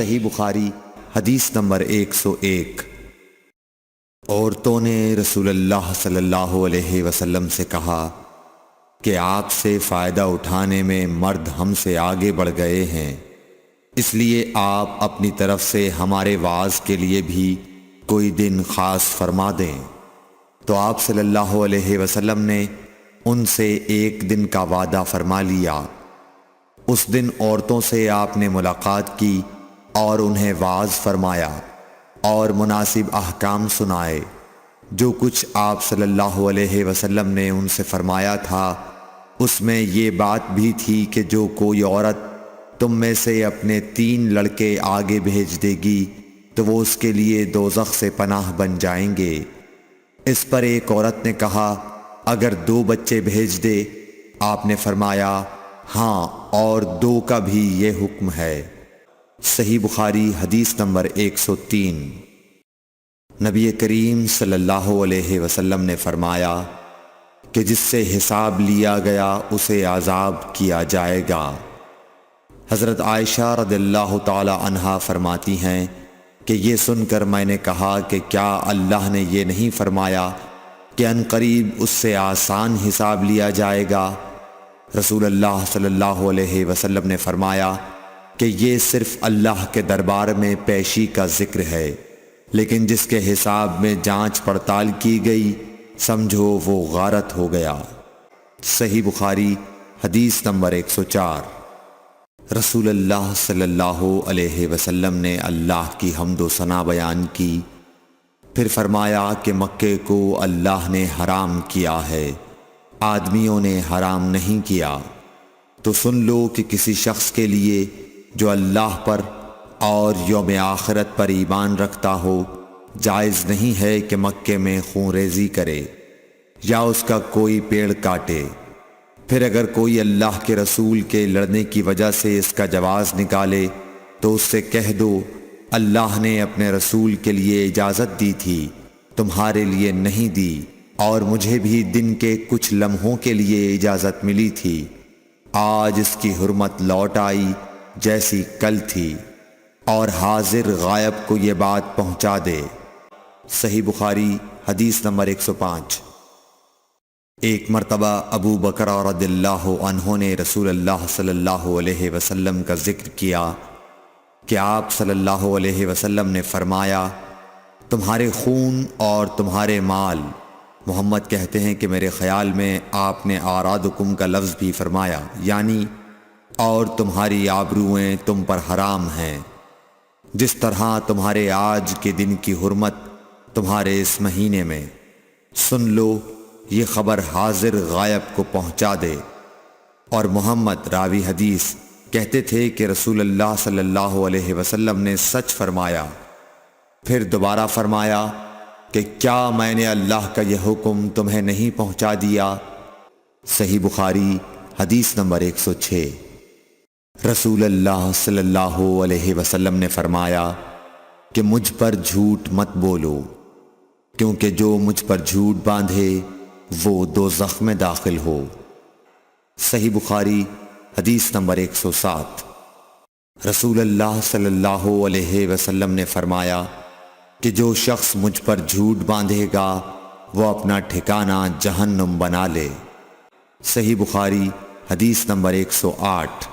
صحیح بخاری حدیث نمبر 101۔ عورتوں نے رسول اللہ صلی اللہ علیہ وسلم سے کہا کہ آپ سے فائدہ اٹھانے میں مرد ہم سے آگے بڑھ گئے ہیں، اس لیے آپ اپنی طرف سے ہمارے وعظ کے لیے بھی کوئی دن خاص فرما دیں۔ تو آپ صلی اللہ علیہ وسلم نے ان سے ایک دن کا وعدہ فرما لیا۔ اس دن عورتوں سے آپ نے ملاقات کی اور انہیں وعظ فرمایا اور مناسب احکام سنائے۔ جو کچھ آپ صلی اللہ علیہ وسلم نے ان سے فرمایا تھا اس میں یہ بات بھی تھی کہ جو کوئی عورت تم میں سے اپنے 3 لڑکے آگے بھیج دے گی تو وہ اس کے لیے دوزخ سے پناہ بن جائیں گے۔ اس پر ایک عورت نے کہا اگر 2 بچے بھیج دے؟ آپ نے فرمایا ہاں، اور 2 کا بھی یہ حکم ہے۔ صحیح بخاری حدیث نمبر 103۔ نبی کریم صلی اللہ علیہ وسلم نے فرمایا کہ جس سے حساب لیا گیا اسے عذاب کیا جائے گا۔ حضرت عائشہ رضی اللہ تعالی عنہا فرماتی ہیں کہ یہ سن کر میں نے کہا کہ کیا اللہ نے یہ نہیں فرمایا کہ ان قریب اس سے آسان حساب لیا جائے گا؟ رسول اللہ صلی اللہ علیہ وسلم نے فرمایا کہ یہ صرف اللہ کے دربار میں پیشی کا ذکر ہے، لیکن جس کے حساب میں جانچ پڑتال کی گئی سمجھو وہ غارت ہو گیا۔ صحیح بخاری حدیث نمبر 104۔ رسول اللہ صلی اللہ علیہ وسلم نے اللہ کی حمد و ثنا بیان کی، پھر فرمایا کہ مکے کو اللہ نے حرام کیا ہے، آدمیوں نے حرام نہیں کیا۔ تو سن لو کہ کسی شخص کے لیے جو اللہ پر اور یوم آخرت پر ایمان رکھتا ہو جائز نہیں ہے کہ مکے میں خون ریزی کرے یا اس کا کوئی پیڑ کاٹے۔ پھر اگر کوئی اللہ کے رسول کے لڑنے کی وجہ سے اس کا جواز نکالے تو اس سے کہہ دو اللہ نے اپنے رسول کے لیے اجازت دی تھی، تمہارے لیے نہیں دی، اور مجھے بھی دن کے کچھ لمحوں کے لیے اجازت ملی تھی، آج اس کی حرمت لوٹ آئی جیسی کل تھی، اور حاضر غائب کو یہ بات پہنچا دے۔ صحیح بخاری حدیث نمبر 105۔ ایک مرتبہ ابو بکر رضی اللہ عنہ نے رسول اللہ صلی اللہ علیہ وسلم کا ذکر کیا کہ آپ صلی اللہ علیہ وسلم نے فرمایا تمہارے خون اور تمہارے مال، محمد کہتے ہیں کہ میرے خیال میں آپ نے اعراضکم کا لفظ بھی فرمایا، یعنی اور تمہاری آبروئیں تم پر حرام ہیں، جس طرح تمہارے آج کے دن کی حرمت تمہارے اس مہینے میں۔ سن لو یہ خبر حاضر غائب کو پہنچا دے۔ اور محمد راوی حدیث کہتے تھے کہ رسول اللہ صلی اللہ علیہ وسلم نے سچ فرمایا۔ پھر دوبارہ فرمایا کہ کیا میں نے اللہ کا یہ حکم تمہیں نہیں پہنچا دیا؟ صحیح بخاری حدیث نمبر 106۔ رسول اللہ صلی اللہ علیہ وسلم نے فرمایا کہ مجھ پر جھوٹ مت بولو، کیونکہ جو مجھ پر جھوٹ باندھے وہ دوزخ میں داخل ہو۔ صحیح بخاری حدیث نمبر 107۔ رسول اللہ صلی اللہ علیہ وسلم نے فرمایا کہ جو شخص مجھ پر جھوٹ باندھے گا وہ اپنا ٹھکانہ جہنم بنا لے۔ صحیح بخاری حدیث نمبر 108۔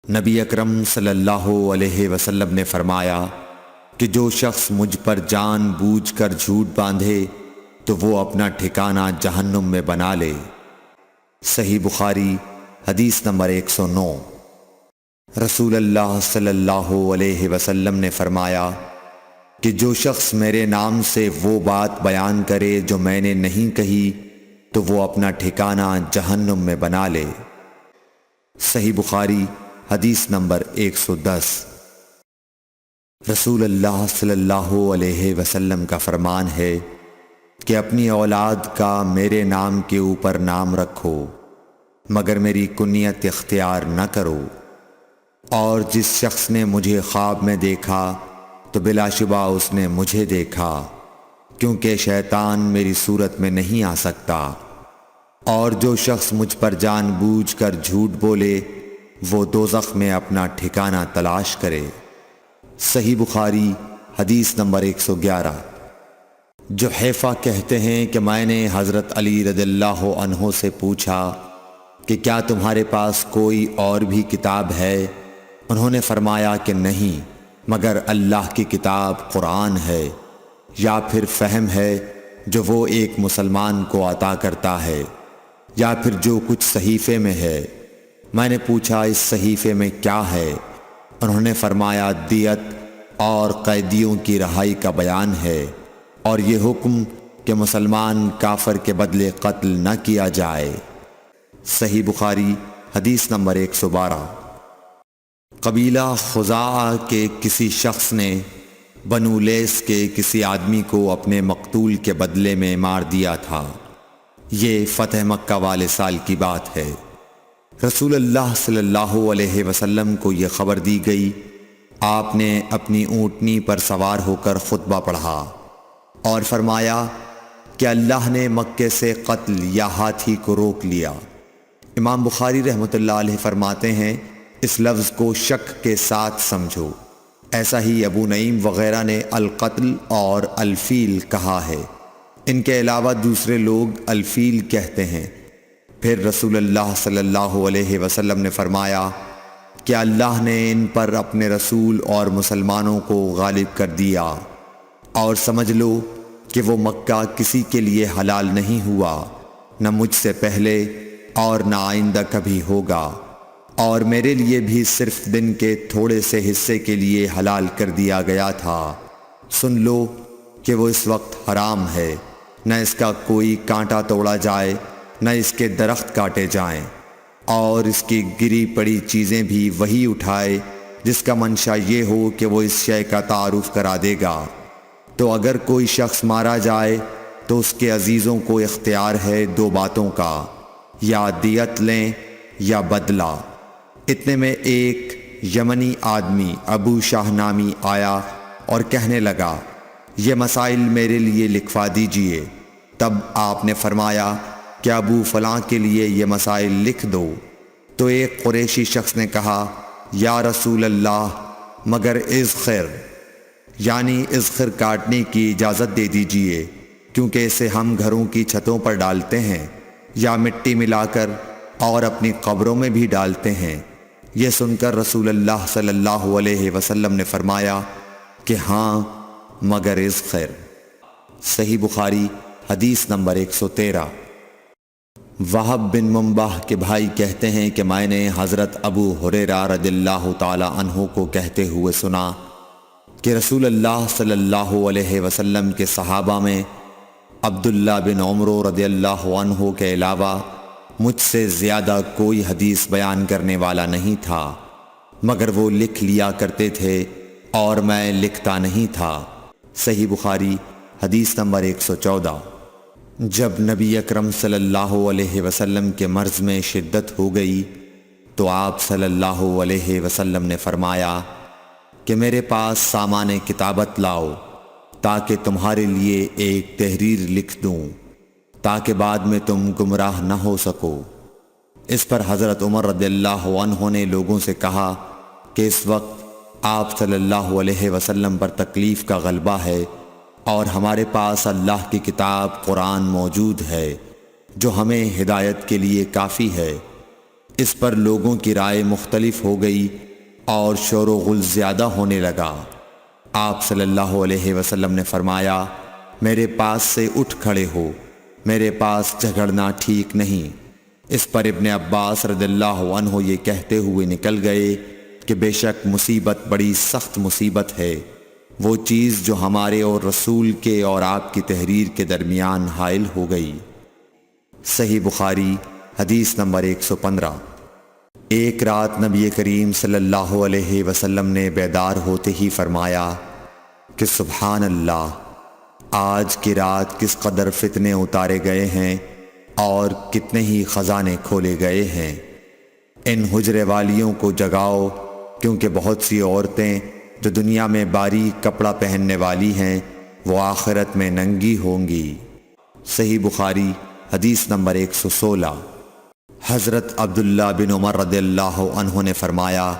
نبی اکرم صلی اللہ علیہ وسلم نے فرمایا کہ جو شخص مجھ پر جان بوجھ کر جھوٹ باندھے تو وہ اپنا ٹھکانہ جہنم میں بنا لے۔ صحیح بخاری حدیث نمبر 109۔ رسول اللہ صلی اللہ علیہ وسلم نے فرمایا کہ جو شخص میرے نام سے وہ بات بیان کرے جو میں نے نہیں کہی تو وہ اپنا ٹھکانہ جہنم میں بنا لے۔ صحیح بخاری حدیث نمبر 110۔ رسول اللہ صلی اللہ علیہ وسلم کا فرمان ہے کہ اپنی اولاد کا میرے نام کے اوپر نام رکھو مگر میری کنیت اختیار نہ کرو، اور جس شخص نے مجھے خواب میں دیکھا تو بلا شبہ اس نے مجھے دیکھا، کیونکہ شیطان میری صورت میں نہیں آ سکتا، اور جو شخص مجھ پر جان بوجھ کر جھوٹ بولے وہ دوزخ میں اپنا ٹھکانہ تلاش کرے۔ صحیح بخاری حدیث نمبر 111۔ جحیفہ کہتے ہیں کہ میں نے حضرت علی رضی اللہ عنہ سے پوچھا کہ کیا تمہارے پاس کوئی اور بھی کتاب ہے؟ انہوں نے فرمایا کہ نہیں، مگر اللہ کی کتاب قرآن ہے، یا پھر فہم ہے جو وہ ایک مسلمان کو عطا کرتا ہے، یا پھر جو کچھ صحیفے میں ہے۔ میں نے پوچھا اس صحیفے میں کیا ہے؟ انہوں نے فرمایا دیت اور قیدیوں کی رہائی کا بیان ہے، اور یہ حکم کہ مسلمان کافر کے بدلے قتل نہ کیا جائے۔ صحیح بخاری حدیث نمبر 112۔ قبیلہ خزاعہ کے کسی شخص نے بنو لیث کے کسی آدمی کو اپنے مقتول کے بدلے میں مار دیا تھا۔ یہ فتح مکہ والے سال کی بات ہے۔ رسول اللہ صلی اللہ علیہ وسلم کو یہ خبر دی گئی۔ آپ نے اپنی اونٹنی پر سوار ہو کر خطبہ پڑھا اور فرمایا کہ اللہ نے مکے سے قتل یا ہاتھی کو روک لیا۔ امام بخاری رحمۃ اللہ علیہ فرماتے ہیں اس لفظ کو شک کے ساتھ سمجھو۔ ایسا ہی ابو نعیم وغیرہ نے القتل اور الفیل کہا ہے۔ ان کے علاوہ دوسرے لوگ الفیل کہتے ہیں۔ پھر رسول اللہ صلی اللہ علیہ وسلم نے فرمایا کہ اللہ نے ان پر اپنے رسول اور مسلمانوں کو غالب کر دیا، اور سمجھ لو کہ وہ مکہ کسی کے لیے حلال نہیں ہوا، نہ مجھ سے پہلے اور نہ آئندہ کبھی ہوگا، اور میرے لیے بھی صرف دن کے تھوڑے سے حصے کے لیے حلال کر دیا گیا تھا۔ سن لو کہ وہ اس وقت حرام ہے، نہ اس کا کوئی کانٹا توڑا جائے، نہ اس کے درخت کاٹے جائیں، اور اس کی گری پڑی چیزیں بھی وہی اٹھائے جس کا منشا یہ ہو کہ وہ اس شے کا تعارف کرا دے گا۔ تو اگر کوئی شخص مارا جائے تو اس کے عزیزوں کو اختیار ہے دو باتوں کا، یا دیت لیں یا بدلہ۔ اتنے میں ایک یمنی آدمی ابو شاہ نامی آیا اور کہنے لگا یہ مسائل میرے لیے لکھوا دیجئے۔ تب آپ نے فرمایا کہ ابو فلاں کے لیے یہ مسائل لکھ دو۔ تو ایک قریشی شخص نے کہا یا رسول اللہ مگر اذخر، یعنی اذخر کاٹنے کی اجازت دے دیجئے، کیونکہ اسے ہم گھروں کی چھتوں پر ڈالتے ہیں، یا مٹی ملا کر اور اپنی قبروں میں بھی ڈالتے ہیں۔ یہ سن کر رسول اللہ صلی اللہ علیہ وسلم نے فرمایا کہ ہاں مگر اذخر۔ صحیح بخاری حدیث نمبر 113۔ وہب بن منبح کے بھائی کہتے ہیں کہ میں نے حضرت ابو ہریرہ رضی اللہ تعالی عنہ کو کہتے ہوئے سنا کہ رسول اللہ صلی اللہ علیہ وسلم کے صحابہ میں عبداللہ بن عمر رضی اللہ عنہ کے علاوہ مجھ سے زیادہ کوئی حدیث بیان کرنے والا نہیں تھا، مگر وہ لکھ لیا کرتے تھے اور میں لکھتا نہیں تھا۔ صحیح بخاری حدیث نمبر 114۔ جب نبی اکرم صلی اللہ علیہ وسلم کے مرض میں شدت ہو گئی تو آپ صلی اللہ علیہ وسلم نے فرمایا کہ میرے پاس سامان کتابت لاؤ تاکہ تمہارے لیے ایک تحریر لکھ دوں، تاکہ بعد میں تم گمراہ نہ ہو سکو۔ اس پر حضرت عمر رضی اللہ عنہ نے لوگوں سے کہا کہ اس وقت آپ صلی اللہ علیہ وسلم پر تکلیف کا غلبہ ہے، اور ہمارے پاس اللہ کی کتاب قرآن موجود ہے جو ہمیں ہدایت کے لیے کافی ہے۔ اس پر لوگوں کی رائے مختلف ہو گئی اور شور و غل زیادہ ہونے لگا۔ آپ صلی اللہ علیہ وسلم نے فرمایا میرے پاس سے اٹھ کھڑے ہو، میرے پاس جھگڑنا ٹھیک نہیں۔ اس پر ابن عباس رضی اللہ عنہ یہ کہتے ہوئے نکل گئے کہ بے شک مصیبت بڑی سخت مصیبت ہے، وہ چیز جو ہمارے اور رسول کے اور آپ کی تحریر کے درمیان حائل ہو گئی۔ صحیح بخاری حدیث نمبر 115۔ ایک رات نبی کریم صلی اللہ علیہ وسلم نے بیدار ہوتے ہی فرمایا کہ سبحان اللہ، آج کی رات کس قدر فتنے اتارے گئے ہیں اور کتنے ہی خزانے کھولے گئے ہیں۔ ان حجرے والیوں کو جگاؤ، کیونکہ بہت سی عورتیں جو دنیا میں باریک کپڑا پہننے والی ہیں وہ آخرت میں ننگی ہوں گی۔ صحیح بخاری حدیث نمبر 116۔ حضرت عبداللہ بن عمر رضی اللہ عنہ نے فرمایا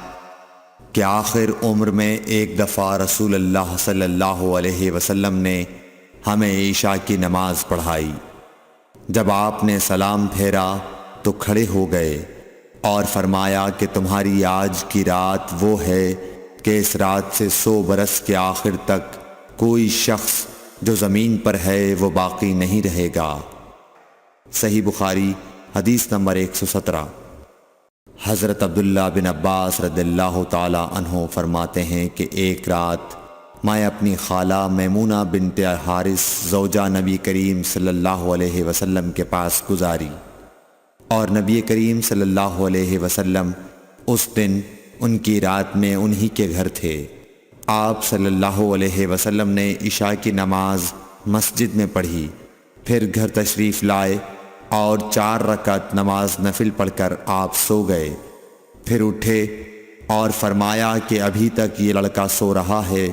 کہ آخر عمر میں ایک دفعہ رسول اللہ صلی اللہ علیہ وسلم نے ہمیں عشاء کی نماز پڑھائی۔ جب آپ نے سلام پھیرا تو کھڑے ہو گئے اور فرمایا کہ تمہاری آج کی رات وہ ہے کہ اس رات سے 100 برس کے آخر تک کوئی شخص جو زمین پر ہے وہ باقی نہیں رہے گا۔ صحیح بخاری حدیث نمبر 117۔ حضرت عبداللہ بن عباس رضی اللہ تعالی عنہ فرماتے ہیں کہ ایک رات میں اپنی خالہ میمونہ بنت حارث زوجہ نبی کریم صلی اللہ علیہ وسلم کے پاس گزاری، اور نبی کریم صلی اللہ علیہ وسلم اس دن ان کی رات میں انہی کے گھر تھے۔ آپ صلی اللہ علیہ وسلم نے عشاء کی نماز مسجد میں پڑھی، پھر گھر تشریف لائے اور 4 رکعت نماز نفل پڑھ کر آپ سو گئے۔ پھر اٹھے اور فرمایا کہ ابھی تک یہ لڑکا سو رہا ہے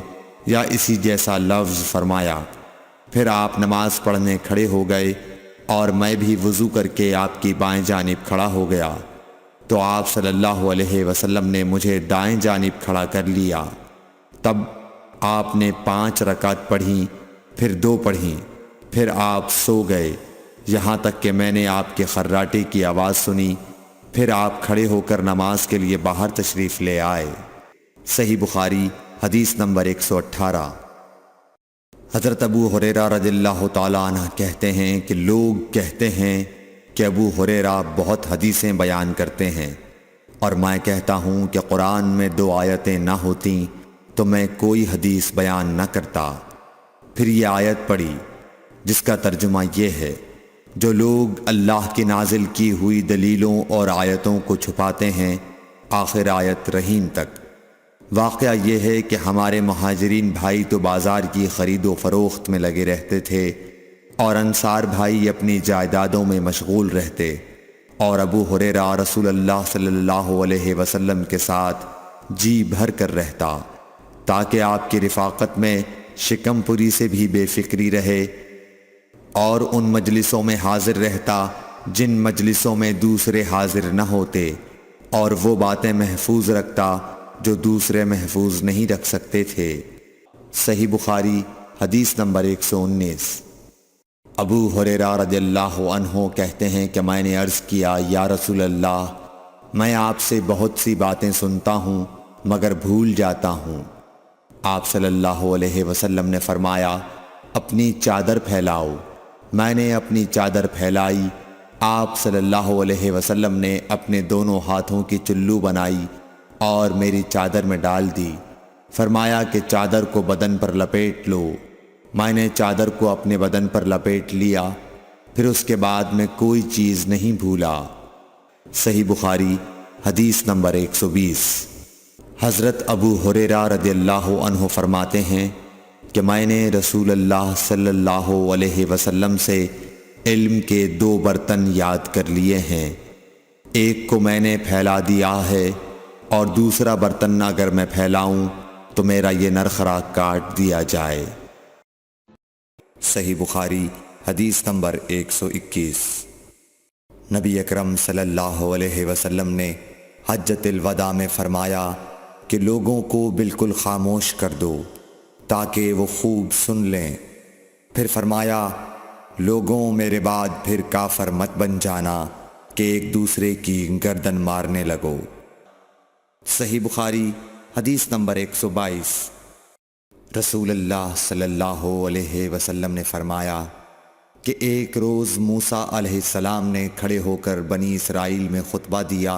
یا اسی جیسا لفظ فرمایا۔ پھر آپ نماز پڑھنے کھڑے ہو گئے اور میں بھی وضو کر کے آپ کی بائیں جانب کھڑا ہو گیا، تو آپ صلی اللہ علیہ وسلم نے مجھے دائیں جانب کھڑا کر لیا۔ تب آپ نے 5 رکعت پڑھیں، پھر 2 پڑھیں، پھر آپ سو گئے، یہاں تک کہ میں نے آپ کے خراٹے کی آواز سنی۔ پھر آپ کھڑے ہو کر نماز کے لیے باہر تشریف لے آئے۔ صحیح بخاری حدیث نمبر 118۔ حضرت ابو ہریرہ رضی اللہ تعالیٰ عنہ کہتے ہیں کہ لوگ کہتے ہیں کہ ابو ہریرہ بہت حدیثیں بیان کرتے ہیں، اور میں کہتا ہوں کہ قرآن میں 2 آیتیں نہ ہوتیں تو میں کوئی حدیث بیان نہ کرتا۔ پھر یہ آیت پڑھی جس کا ترجمہ یہ ہے، جو لوگ اللہ کی نازل کی ہوئی دلیلوں اور آیتوں کو چھپاتے ہیں، آخر آیت رحیم تک۔ واقعہ یہ ہے کہ ہمارے مہاجرین بھائی تو بازار کی خرید و فروخت میں لگے رہتے تھے، اور انصار بھائی اپنی جائیدادوں میں مشغول رہتے، اور ابو ہریرہ رسول اللہ صلی اللہ علیہ وسلم کے ساتھ جی بھر کر رہتا، تاکہ آپ کی رفاقت میں شکم پوری سے بھی بے فکری رہے، اور ان مجلسوں میں حاضر رہتا جن مجلسوں میں دوسرے حاضر نہ ہوتے، اور وہ باتیں محفوظ رکھتا جو دوسرے محفوظ نہیں رکھ سکتے تھے۔ صحیح بخاری حدیث نمبر 119۔ ابو ہریرہ رضی اللہ عنہ کہتے ہیں کہ میں نے عرض کیا، یا رسول اللہ، میں آپ سے بہت سی باتیں سنتا ہوں مگر بھول جاتا ہوں۔ آپ صلی اللہ علیہ وسلم نے فرمایا، اپنی چادر پھیلاؤ۔ میں نے اپنی چادر پھیلائی۔ آپ صلی اللہ علیہ وسلم نے اپنے دونوں ہاتھوں کی چلو بنائی اور میری چادر میں ڈال دی، فرمایا کہ چادر کو بدن پر لپیٹ لو۔ میں نے چادر کو اپنے بدن پر لپیٹ لیا، پھر اس کے بعد میں کوئی چیز نہیں بھولا۔ صحیح بخاری حدیث نمبر 120۔ حضرت ابو ہریرہ رضی اللہ عنہ فرماتے ہیں کہ میں نے رسول اللہ صلی اللہ علیہ وسلم سے علم کے 2 برتن یاد کر لیے ہیں، ایک کو میں نے پھیلا دیا ہے، اور دوسرا برتن اگر میں پھیلاؤں تو میرا یہ نرخرا کاٹ دیا جائے۔ صحیح بخاری حدیث نمبر 121۔ نبی اکرم صلی اللہ علیہ وسلم نے حجۃ الوداع میں فرمایا کہ لوگوں کو بالکل خاموش کر دو تاکہ وہ خوب سن لیں۔ پھر فرمایا، لوگوں میرے بعد پھر کافر مت بن جانا کہ ایک دوسرے کی گردن مارنے لگو۔ صحیح بخاری حدیث نمبر 122۔ رسول اللہ صلی اللہ علیہ وسلم نے فرمایا کہ ایک روز موسیٰ علیہ السلام نے کھڑے ہو کر بنی اسرائیل میں خطبہ دیا،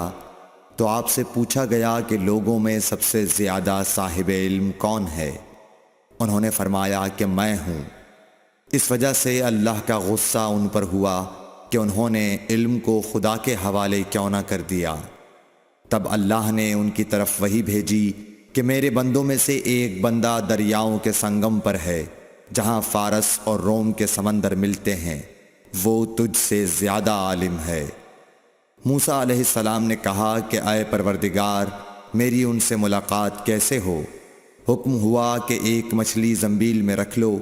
تو آپ سے پوچھا گیا کہ لوگوں میں سب سے زیادہ صاحب علم کون ہے؟ انہوں نے فرمایا کہ میں ہوں۔ اس وجہ سے اللہ کا غصہ ان پر ہوا کہ انہوں نے علم کو خدا کے حوالے کیوں نہ کر دیا۔ تب اللہ نے ان کی طرف وحی بھیجی کہ میرے بندوں میں سے ایک بندہ دریاؤں کے سنگم پر ہے، جہاں فارس اور روم کے سمندر ملتے ہیں، وہ تجھ سے زیادہ عالم ہے۔ موسیٰ علیہ السلام نے کہا کہ اے پروردگار، میری ان سے ملاقات کیسے ہو؟ حکم ہوا کہ ایک مچھلی زنبیل میں رکھ لو،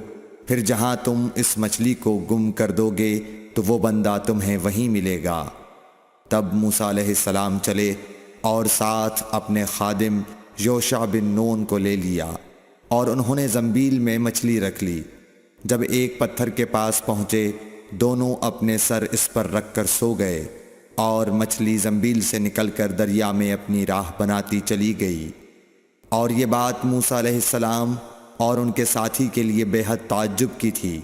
پھر جہاں تم اس مچھلی کو گم کر دو گے تو وہ بندہ تمہیں وہیں ملے گا۔ تب موسیٰ علیہ السلام چلے اور ساتھ اپنے خادم یوشع بن نون کو لے لیا اور انہوں نے زنبیل میں مچھلی رکھ لی۔ جب ایک پتھر کے پاس پہنچے دونوں اپنے سر اس پر رکھ کر سو گئے اور مچھلی زنبیل سے نکل کر دریا میں اپنی راہ بناتی چلی گئی۔ اور یہ بات موسیٰ علیہ السلام اور ان کے ساتھی کے لیے بے حد تعجب کی تھی۔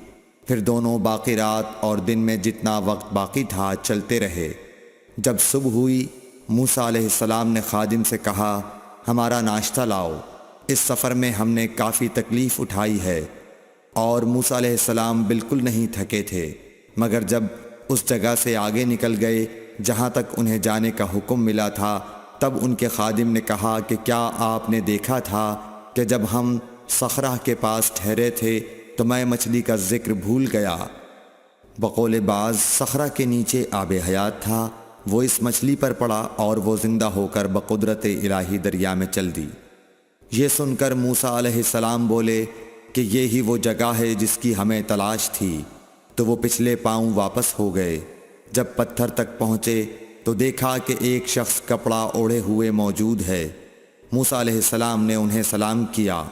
پھر دونوں باقی رات اور دن میں جتنا وقت باقی تھا چلتے رہے۔ جب صبح ہوئی موسیٰ علیہ السلام نے خادم سے کہا ہمارا ناشتہ لاؤ، اس سفر میں ہم نے کافی تکلیف اٹھائی ہے۔ اور موسیٰ علیہ السلام بالکل نہیں تھکے تھے، مگر جب اس جگہ سے آگے نکل گئے جہاں تک انہیں جانے کا حکم ملا تھا تب ان کے خادم نے کہا کہ کیا آپ نے دیکھا تھا کہ جب ہم صخرہ کے پاس ٹھہرے تھے تو میں مچھلی کا ذکر بھول گیا۔ بقول بعض صخرہ کے نیچے آب حیات تھا، وہ اس مچھلی پر پڑا اور وہ زندہ ہو کر بقدرت الہی دریا میں چل دی۔ یہ سن کر موسیٰ علیہ السلام بولے کہ یہ ہی وہ جگہ ہے جس کی ہمیں تلاش تھی، تو وہ پچھلے پاؤں واپس ہو گئے۔ جب پتھر تک پہنچے تو دیکھا کہ ایک شخص کپڑا اوڑھے ہوئے موجود ہے۔ موسیٰ علیہ السلام نے انہیں سلام کیا۔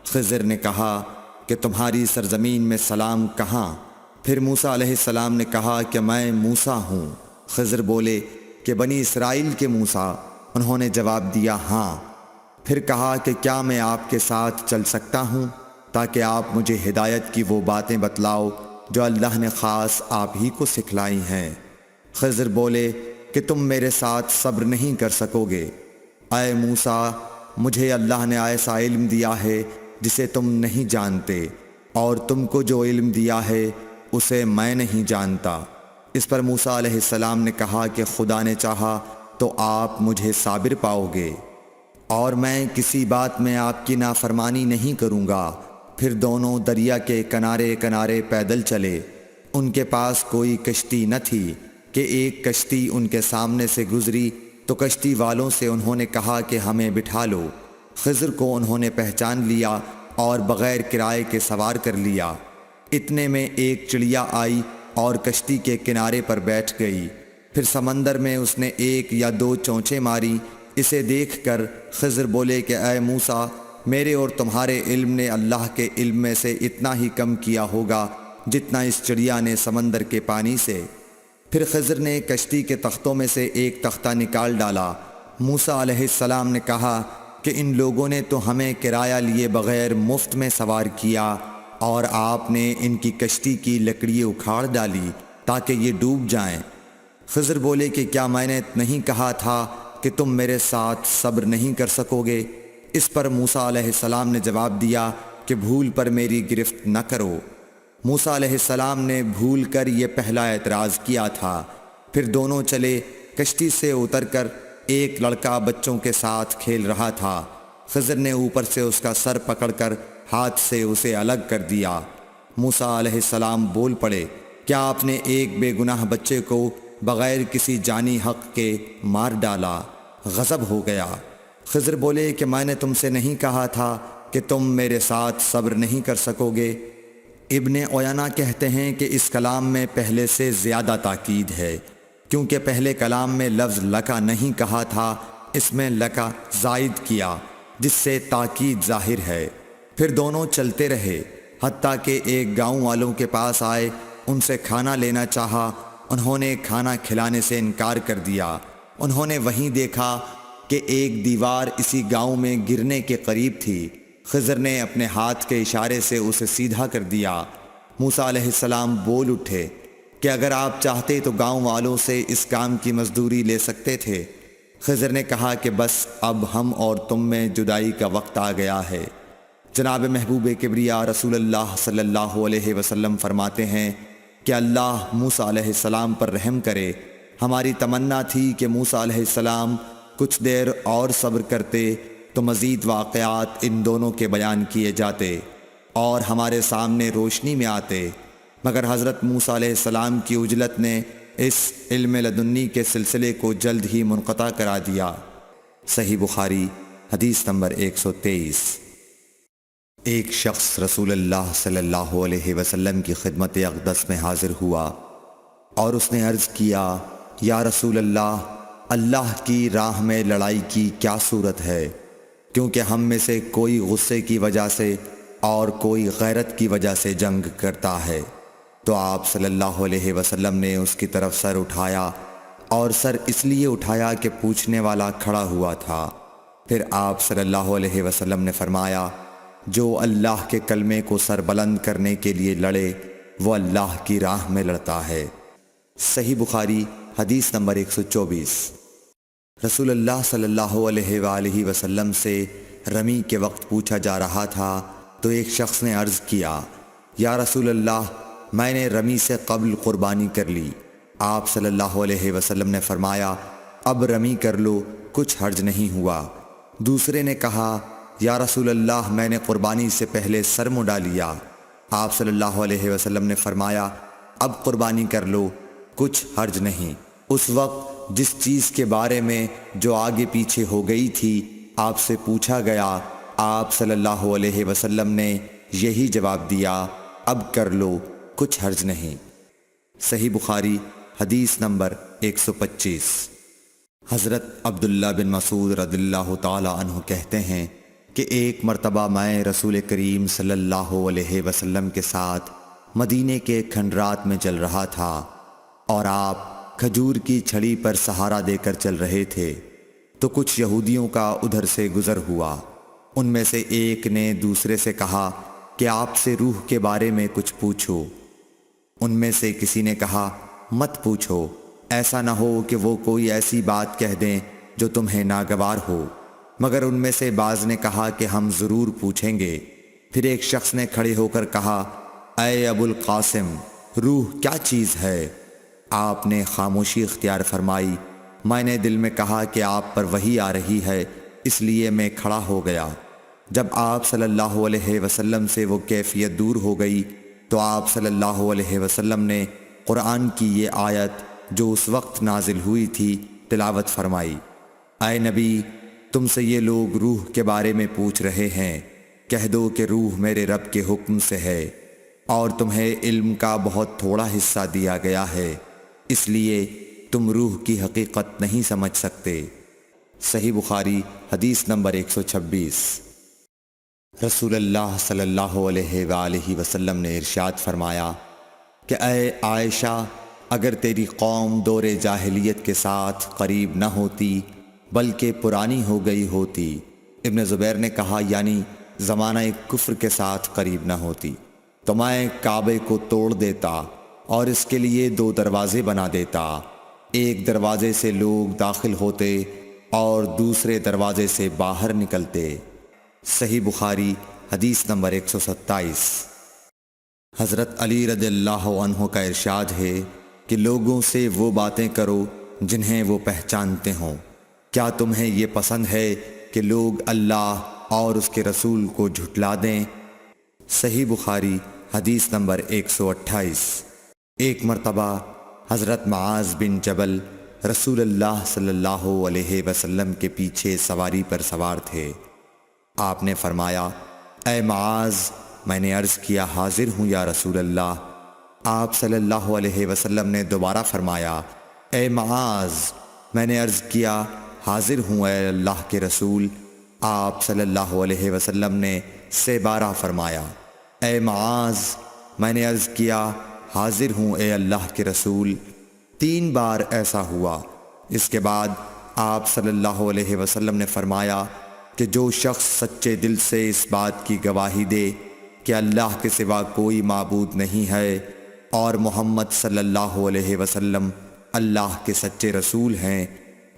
خضر نے کہا کہ تمہاری سرزمین میں سلام کہاں؟ پھر موسیٰ علیہ السلام نے کہا کہ میں موسیٰ ہوں۔ خضر بولے کہ بنی اسرائیل کے موسیٰ؟ انہوں نے جواب دیا ہاں۔ پھر کہا کہ کیا میں آپ کے ساتھ چل سکتا ہوں تاکہ آپ مجھے ہدایت کی وہ باتیں بتلاؤ جو اللہ نے خاص آپ ہی کو سکھلائی ہیں؟ خضر بولے کہ تم میرے ساتھ صبر نہیں کر سکو گے۔ اے موسیٰ، مجھے اللہ نے ایسا علم دیا ہے جسے تم نہیں جانتے، اور تم کو جو علم دیا ہے اسے میں نہیں جانتا۔ اس پر موسیٰ علیہ السلام نے کہا کہ خدا نے چاہا تو آپ مجھے صابر پاؤ گے، اور میں کسی بات میں آپ کی نافرمانی نہیں کروں گا۔ پھر دونوں دریا کے کنارے کنارے پیدل چلے۔ ان کے پاس کوئی کشتی نہ تھی کہ ایک کشتی ان کے سامنے سے گزری تو کشتی والوں سے انہوں نے کہا کہ ہمیں بٹھا لو۔ خضر کو انہوں نے پہچان لیا اور بغیر کرائے کے سوار کر لیا۔ اتنے میں ایک چڑیا آئی اور کشتی کے کنارے پر بیٹھ گئی۔ پھر سمندر میں اس نے ایک یا دو چونچیں ماری۔ اسے دیکھ کر خضر بولے کہ اے موسیٰ، میرے اور تمہارے علم نے اللہ کے علم میں سے اتنا ہی کم کیا ہوگا جتنا اس چڑیا نے سمندر کے پانی سے۔ پھر خضر نے کشتی کے تختوں میں سے ایک تختہ نکال ڈالا۔ موسیٰ علیہ السلام نے کہا کہ ان لوگوں نے تو ہمیں کرایہ لیے بغیر مفت میں سوار کیا، اور آپ نے ان کی کشتی کی لکڑی اکھاڑ ڈالی تاکہ یہ ڈوب جائیں۔ خضر بولے کہ کیا میں نے نہیں کہا تھا کہ تم میرے ساتھ صبر نہیں کر سکو گے؟ اس پر موسیٰ علیہ السلام نے جواب دیا کہ بھول پر میری گرفت نہ کرو۔ موسیٰ علیہ السلام نے بھول کر یہ پہلا اعتراض کیا تھا۔ پھر دونوں چلے۔ کشتی سے اتر کر ایک لڑکا بچوں کے ساتھ کھیل رہا تھا۔ خضر نے اوپر سے اس کا سر پکڑ کر ہاتھ سے اسے الگ کر دیا۔ موسیٰ علیہ السلام بول پڑے، کیا آپ نے ایک بے گناہ بچے کو بغیر کسی جانی حق کے مار ڈالا؟ غضب ہو گیا۔ خضر بولے کہ میں نے تم سے نہیں کہا تھا کہ تم میرے ساتھ صبر نہیں کر سکو گے؟ ابن عیینہ کہتے ہیں کہ اس کلام میں پہلے سے زیادہ تاکید ہے، کیونکہ پہلے کلام میں لفظ لکا نہیں کہا تھا، اس میں لکا زائد کیا، جس سے تاکید ظاہر ہے۔ پھر دونوں چلتے رہے حتیٰ کہ ایک گاؤں والوں کے پاس آئے۔ ان سے کھانا لینا چاہا، انہوں نے کھانا کھلانے سے انکار کر دیا۔ انہوں نے وہیں دیکھا کہ ایک دیوار اسی گاؤں میں گرنے کے قریب تھی۔ خضر نے اپنے ہاتھ کے اشارے سے اسے سیدھا کر دیا۔ موسیٰ علیہ السلام بول اٹھے کہ اگر آپ چاہتے تو گاؤں والوں سے اس کام کی مزدوری لے سکتے تھے۔ خضر نے کہا کہ بس اب ہم اور تم میں جدائی کا وقت آ گیا ہے۔ جناب محبوب کبریا رسول اللہ صلی اللہ علیہ وسلم فرماتے ہیں کہ اللہ موسیٰ علیہ السلام پر رحم کرے۔ ہماری تمنا تھی کہ موسیٰ علیہ السلام کچھ دیر اور صبر کرتے تو مزید واقعات ان دونوں کے بیان کیے جاتے اور ہمارے سامنے روشنی میں آتے، مگر حضرت موسیٰ علیہ السلام کی عجلت نے اس علم لدنی کے سلسلے کو جلد ہی منقطع کرا دیا۔ صحیح بخاری حدیث نمبر 123۔ ایک شخص رسول اللہ صلی اللہ علیہ وسلم کی خدمت اقدس میں حاضر ہوا اور اس نے عرض کیا، یا رسول اللہ، اللہ کی راہ میں لڑائی کی کیا صورت ہے؟ کیونکہ ہم میں سے کوئی غصے کی وجہ سے اور کوئی غیرت کی وجہ سے جنگ کرتا ہے۔ تو آپ صلی اللہ علیہ وسلم نے اس کی طرف سر اٹھایا، اور سر اس لیے اٹھایا کہ پوچھنے والا کھڑا ہوا تھا۔ پھر آپ صلی اللہ علیہ وسلم نے فرمایا، جو اللہ کے کلمے کو سر بلند کرنے کے لیے لڑے وہ اللہ کی راہ میں لڑتا ہے۔ صحیح بخاری حدیث نمبر 124۔ رسول اللہ صلی اللہ علیہ وآلہ وسلم سے رمی کے وقت پوچھا جا رہا تھا تو ایک شخص نے عرض کیا، یا رسول اللہ، میں نے رمی سے قبل قربانی کر لی۔ آپ صلی اللہ علیہ وسلم نے فرمایا، اب رمی کر لو، کچھ حرج نہیں ہوا۔ دوسرے نے کہا، یا رسول اللہ، میں نے قربانی سے پہلے سر منڈا لیا۔ آپ صلی اللہ علیہ وسلم نے فرمایا، اب قربانی کر لو، کچھ حرج نہیں۔ اس وقت جس چیز کے بارے میں جو آگے پیچھے ہو گئی تھی آپ سے پوچھا گیا، آپ صلی اللہ علیہ وسلم نے یہی جواب دیا، اب کر لو، کچھ حرج نہیں۔ صحیح بخاری حدیث نمبر 125۔ حضرت عبداللہ بن مسعود رضی اللہ تعالی عنہ کہتے ہیں کہ ایک مرتبہ میں رسول کریم صلی اللہ علیہ وسلم کے ساتھ مدینے کے کھنڈرات میں چل رہا تھا، اور آپ کھجور کی چھڑی پر سہارا دے کر چل رہے تھے، تو کچھ یہودیوں کا ادھر سے گزر ہوا۔ ان میں سے ایک نے دوسرے سے کہا کہ آپ سے روح کے بارے میں کچھ پوچھو۔ ان میں سے کسی نے کہا، مت پوچھو، ایسا نہ ہو کہ وہ کوئی ایسی بات کہہ دیں جو تمہیں ناگوار ہو۔ مگر ان میں سے بعض نے کہا کہ ہم ضرور پوچھیں گے۔ پھر ایک شخص نے کھڑے ہو کر کہا، اے ابو القاسم، روح کیا چیز ہے؟ آپ نے خاموشی اختیار فرمائی۔ میں نے دل میں کہا کہ آپ پر وحی آ رہی ہے، اس لیے میں کھڑا ہو گیا۔ جب آپ صلی اللہ علیہ وسلم سے وہ کیفیت دور ہو گئی تو آپ صلی اللہ علیہ وسلم نے قرآن کی یہ آیت جو اس وقت نازل ہوئی تھی تلاوت فرمائی، اے نبی، تم سے یہ لوگ روح کے بارے میں پوچھ رہے ہیں، کہہ دو کہ روح میرے رب کے حکم سے ہے، اور تمہیں علم کا بہت تھوڑا حصہ دیا گیا ہے، اس لیے تم روح کی حقیقت نہیں سمجھ سکتے۔ صحیح بخاری حدیث نمبر 126۔ رسول اللہ صلی اللہ علیہ وآلہ وسلم نے ارشاد فرمایا کہ اے عائشہ، اگر تیری قوم دور جاہلیت کے ساتھ قریب نہ ہوتی بلکہ پرانی ہو گئی ہوتی، ابن زبیر نے کہا یعنی زمانہ کفر کے ساتھ قریب نہ ہوتی، تو میں کعبے کو توڑ دیتا اور اس کے لیے 2 دروازے بنا دیتا، ایک دروازے سے لوگ داخل ہوتے اور دوسرے دروازے سے باہر نکلتے۔ صحیح بخاری حدیث نمبر 127۔ حضرت علی رضی اللہ عنہ کا ارشاد ہے کہ لوگوں سے وہ باتیں کرو جنہیں وہ پہچانتے ہوں۔ کیا تمہیں یہ پسند ہے کہ لوگ اللہ اور اس کے رسول کو جھٹلا دیں؟ صحیح بخاری حدیث نمبر 128۔ ایک مرتبہ حضرت معاذ بن جبل رسول اللہ صلی اللہ علیہ وسلم کے پیچھے سواری پر سوار تھے۔ آپ نے فرمایا، اے معاذ، میں نے عرض کیا، حاضر ہوں یا رسول اللہ۔ آپ صلی اللہ علیہ وسلم نے دوبارہ فرمایا، اے معاذ، میں نے عرض کیا، حاضر ہوں اے اللہ کے رسول۔ آپ صلی اللہ علیہ وسلم نے 12 فرمایا، اے معاذ، میں نے عرض کیا، حاضر ہوں اے اللہ کے رسول۔ 3 بار ایسا ہوا۔ اس کے بعد آپ صلی اللہ علیہ وسلم نے فرمایا کہ جو شخص سچے دل سے اس بات کی گواہی دے کہ اللہ کے سوا کوئی معبود نہیں ہے اور محمد صلی اللہ علیہ وسلم اللہ کے سچے رسول ہیں،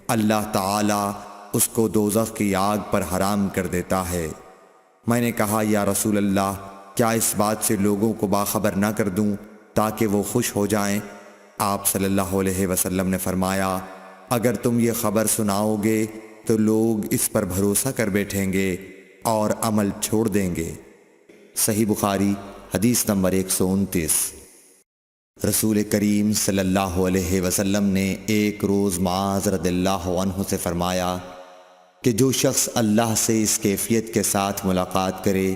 اللہ تعالیٰ اس کو دوزخ کی آگ پر حرام کر دیتا ہے۔ میں نے کہا، یا رسول اللہ، کیا اس بات سے لوگوں کو باخبر نہ کر دوں تاکہ وہ خوش ہو جائیں؟ آپ صلی اللہ علیہ وسلم نے فرمایا، اگر تم یہ خبر سناؤ گے تو لوگ اس پر بھروسہ کر بیٹھیں گے اور عمل چھوڑ دیں گے۔ صحیح بخاری حدیث نمبر 129۔ رسول کریم صلی اللہ علیہ وسلم نے ایک روز معاذ رضی اللہ عنہ سے فرمایا کہ جو شخص اللہ سے اس کیفیت کے ساتھ ملاقات کرے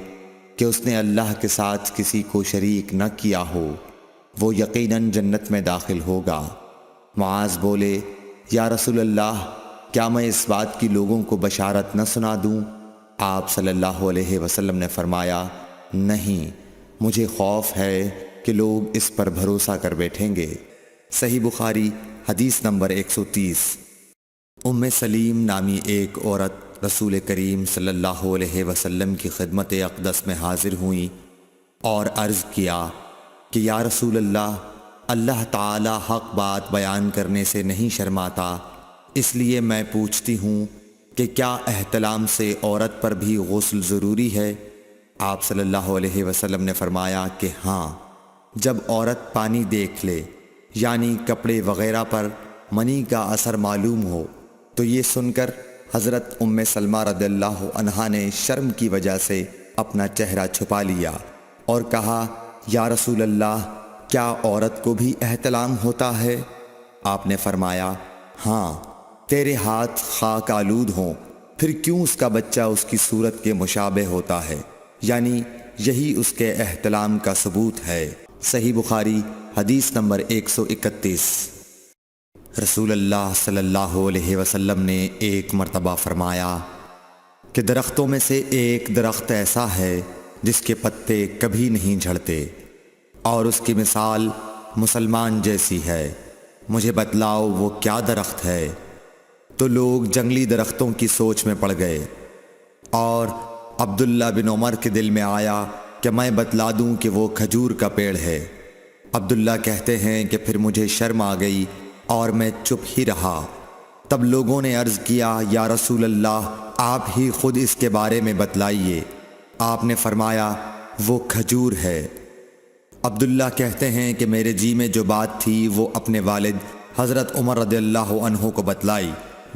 کہ اس نے اللہ کے ساتھ کسی کو شریک نہ کیا ہو، وہ یقیناً جنت میں داخل ہوگا۔ معاذ بولے، یا رسول اللہ، کیا میں اس بات کی لوگوں کو بشارت نہ سنا دوں؟ آپ صلی اللہ علیہ وسلم نے فرمایا، نہیں، مجھے خوف ہے کہ لوگ اس پر بھروسہ کر بیٹھیں گے۔ صحیح بخاری حدیث نمبر 130۔ ام سلیم نامی ایک عورت رسول کریم صلی اللہ علیہ وسلم کی خدمت اقدس میں حاضر ہوئیں اور عرض کیا کہ یا رسول اللہ، اللہ تعالی حق بات بیان کرنے سے نہیں شرماتا، اس لیے میں پوچھتی ہوں کہ کیا احتلام سے عورت پر بھی غسل ضروری ہے؟ آپ صلی اللہ علیہ وسلم نے فرمایا کہ ہاں، جب عورت پانی دیکھ لے، یعنی کپڑے وغیرہ پر منی کا اثر معلوم ہو۔ تو یہ سن کر حضرت ام سلمہ رضی اللہ عنہا نے شرم کی وجہ سے اپنا چہرہ چھپا لیا اور کہا، یا رسول اللہ، کیا عورت کو بھی احتلام ہوتا ہے؟ آپ نے فرمایا، ہاں، تیرے ہاتھ خاک آلود ہوں، پھر کیوں اس کا بچہ اس کی صورت کے مشابہ ہوتا ہے؟ یعنی یہی اس کے احتلام کا ثبوت ہے۔ صحیح بخاری حدیث نمبر 131۔ رسول اللہ صلی اللہ علیہ وسلم نے ایک مرتبہ فرمایا کہ درختوں میں سے ایک درخت ایسا ہے جس کے پتے کبھی نہیں جھڑتے، اور اس کی مثال مسلمان جیسی ہے، مجھے بتلاؤ وہ کیا درخت ہے؟ تو لوگ جنگلی درختوں کی سوچ میں پڑ گئے، اور عبداللہ بن عمر کے دل میں آیا کہ میں بتلا دوں کہ وہ کھجور کا پیڑ ہے۔ عبداللہ کہتے ہیں کہ پھر مجھے شرم آ گئی اور میں چپ ہی رہا۔ تب لوگوں نے عرض کیا، یا رسول اللہ، آپ ہی خود اس کے بارے میں بتلائیے۔ آپ نے فرمایا، وہ کھجور ہے۔ عبداللہ کہتے ہیں کہ میرے جی میں جو بات تھی وہ اپنے والد حضرت عمر رضی اللہ عنہ کو بتلائی۔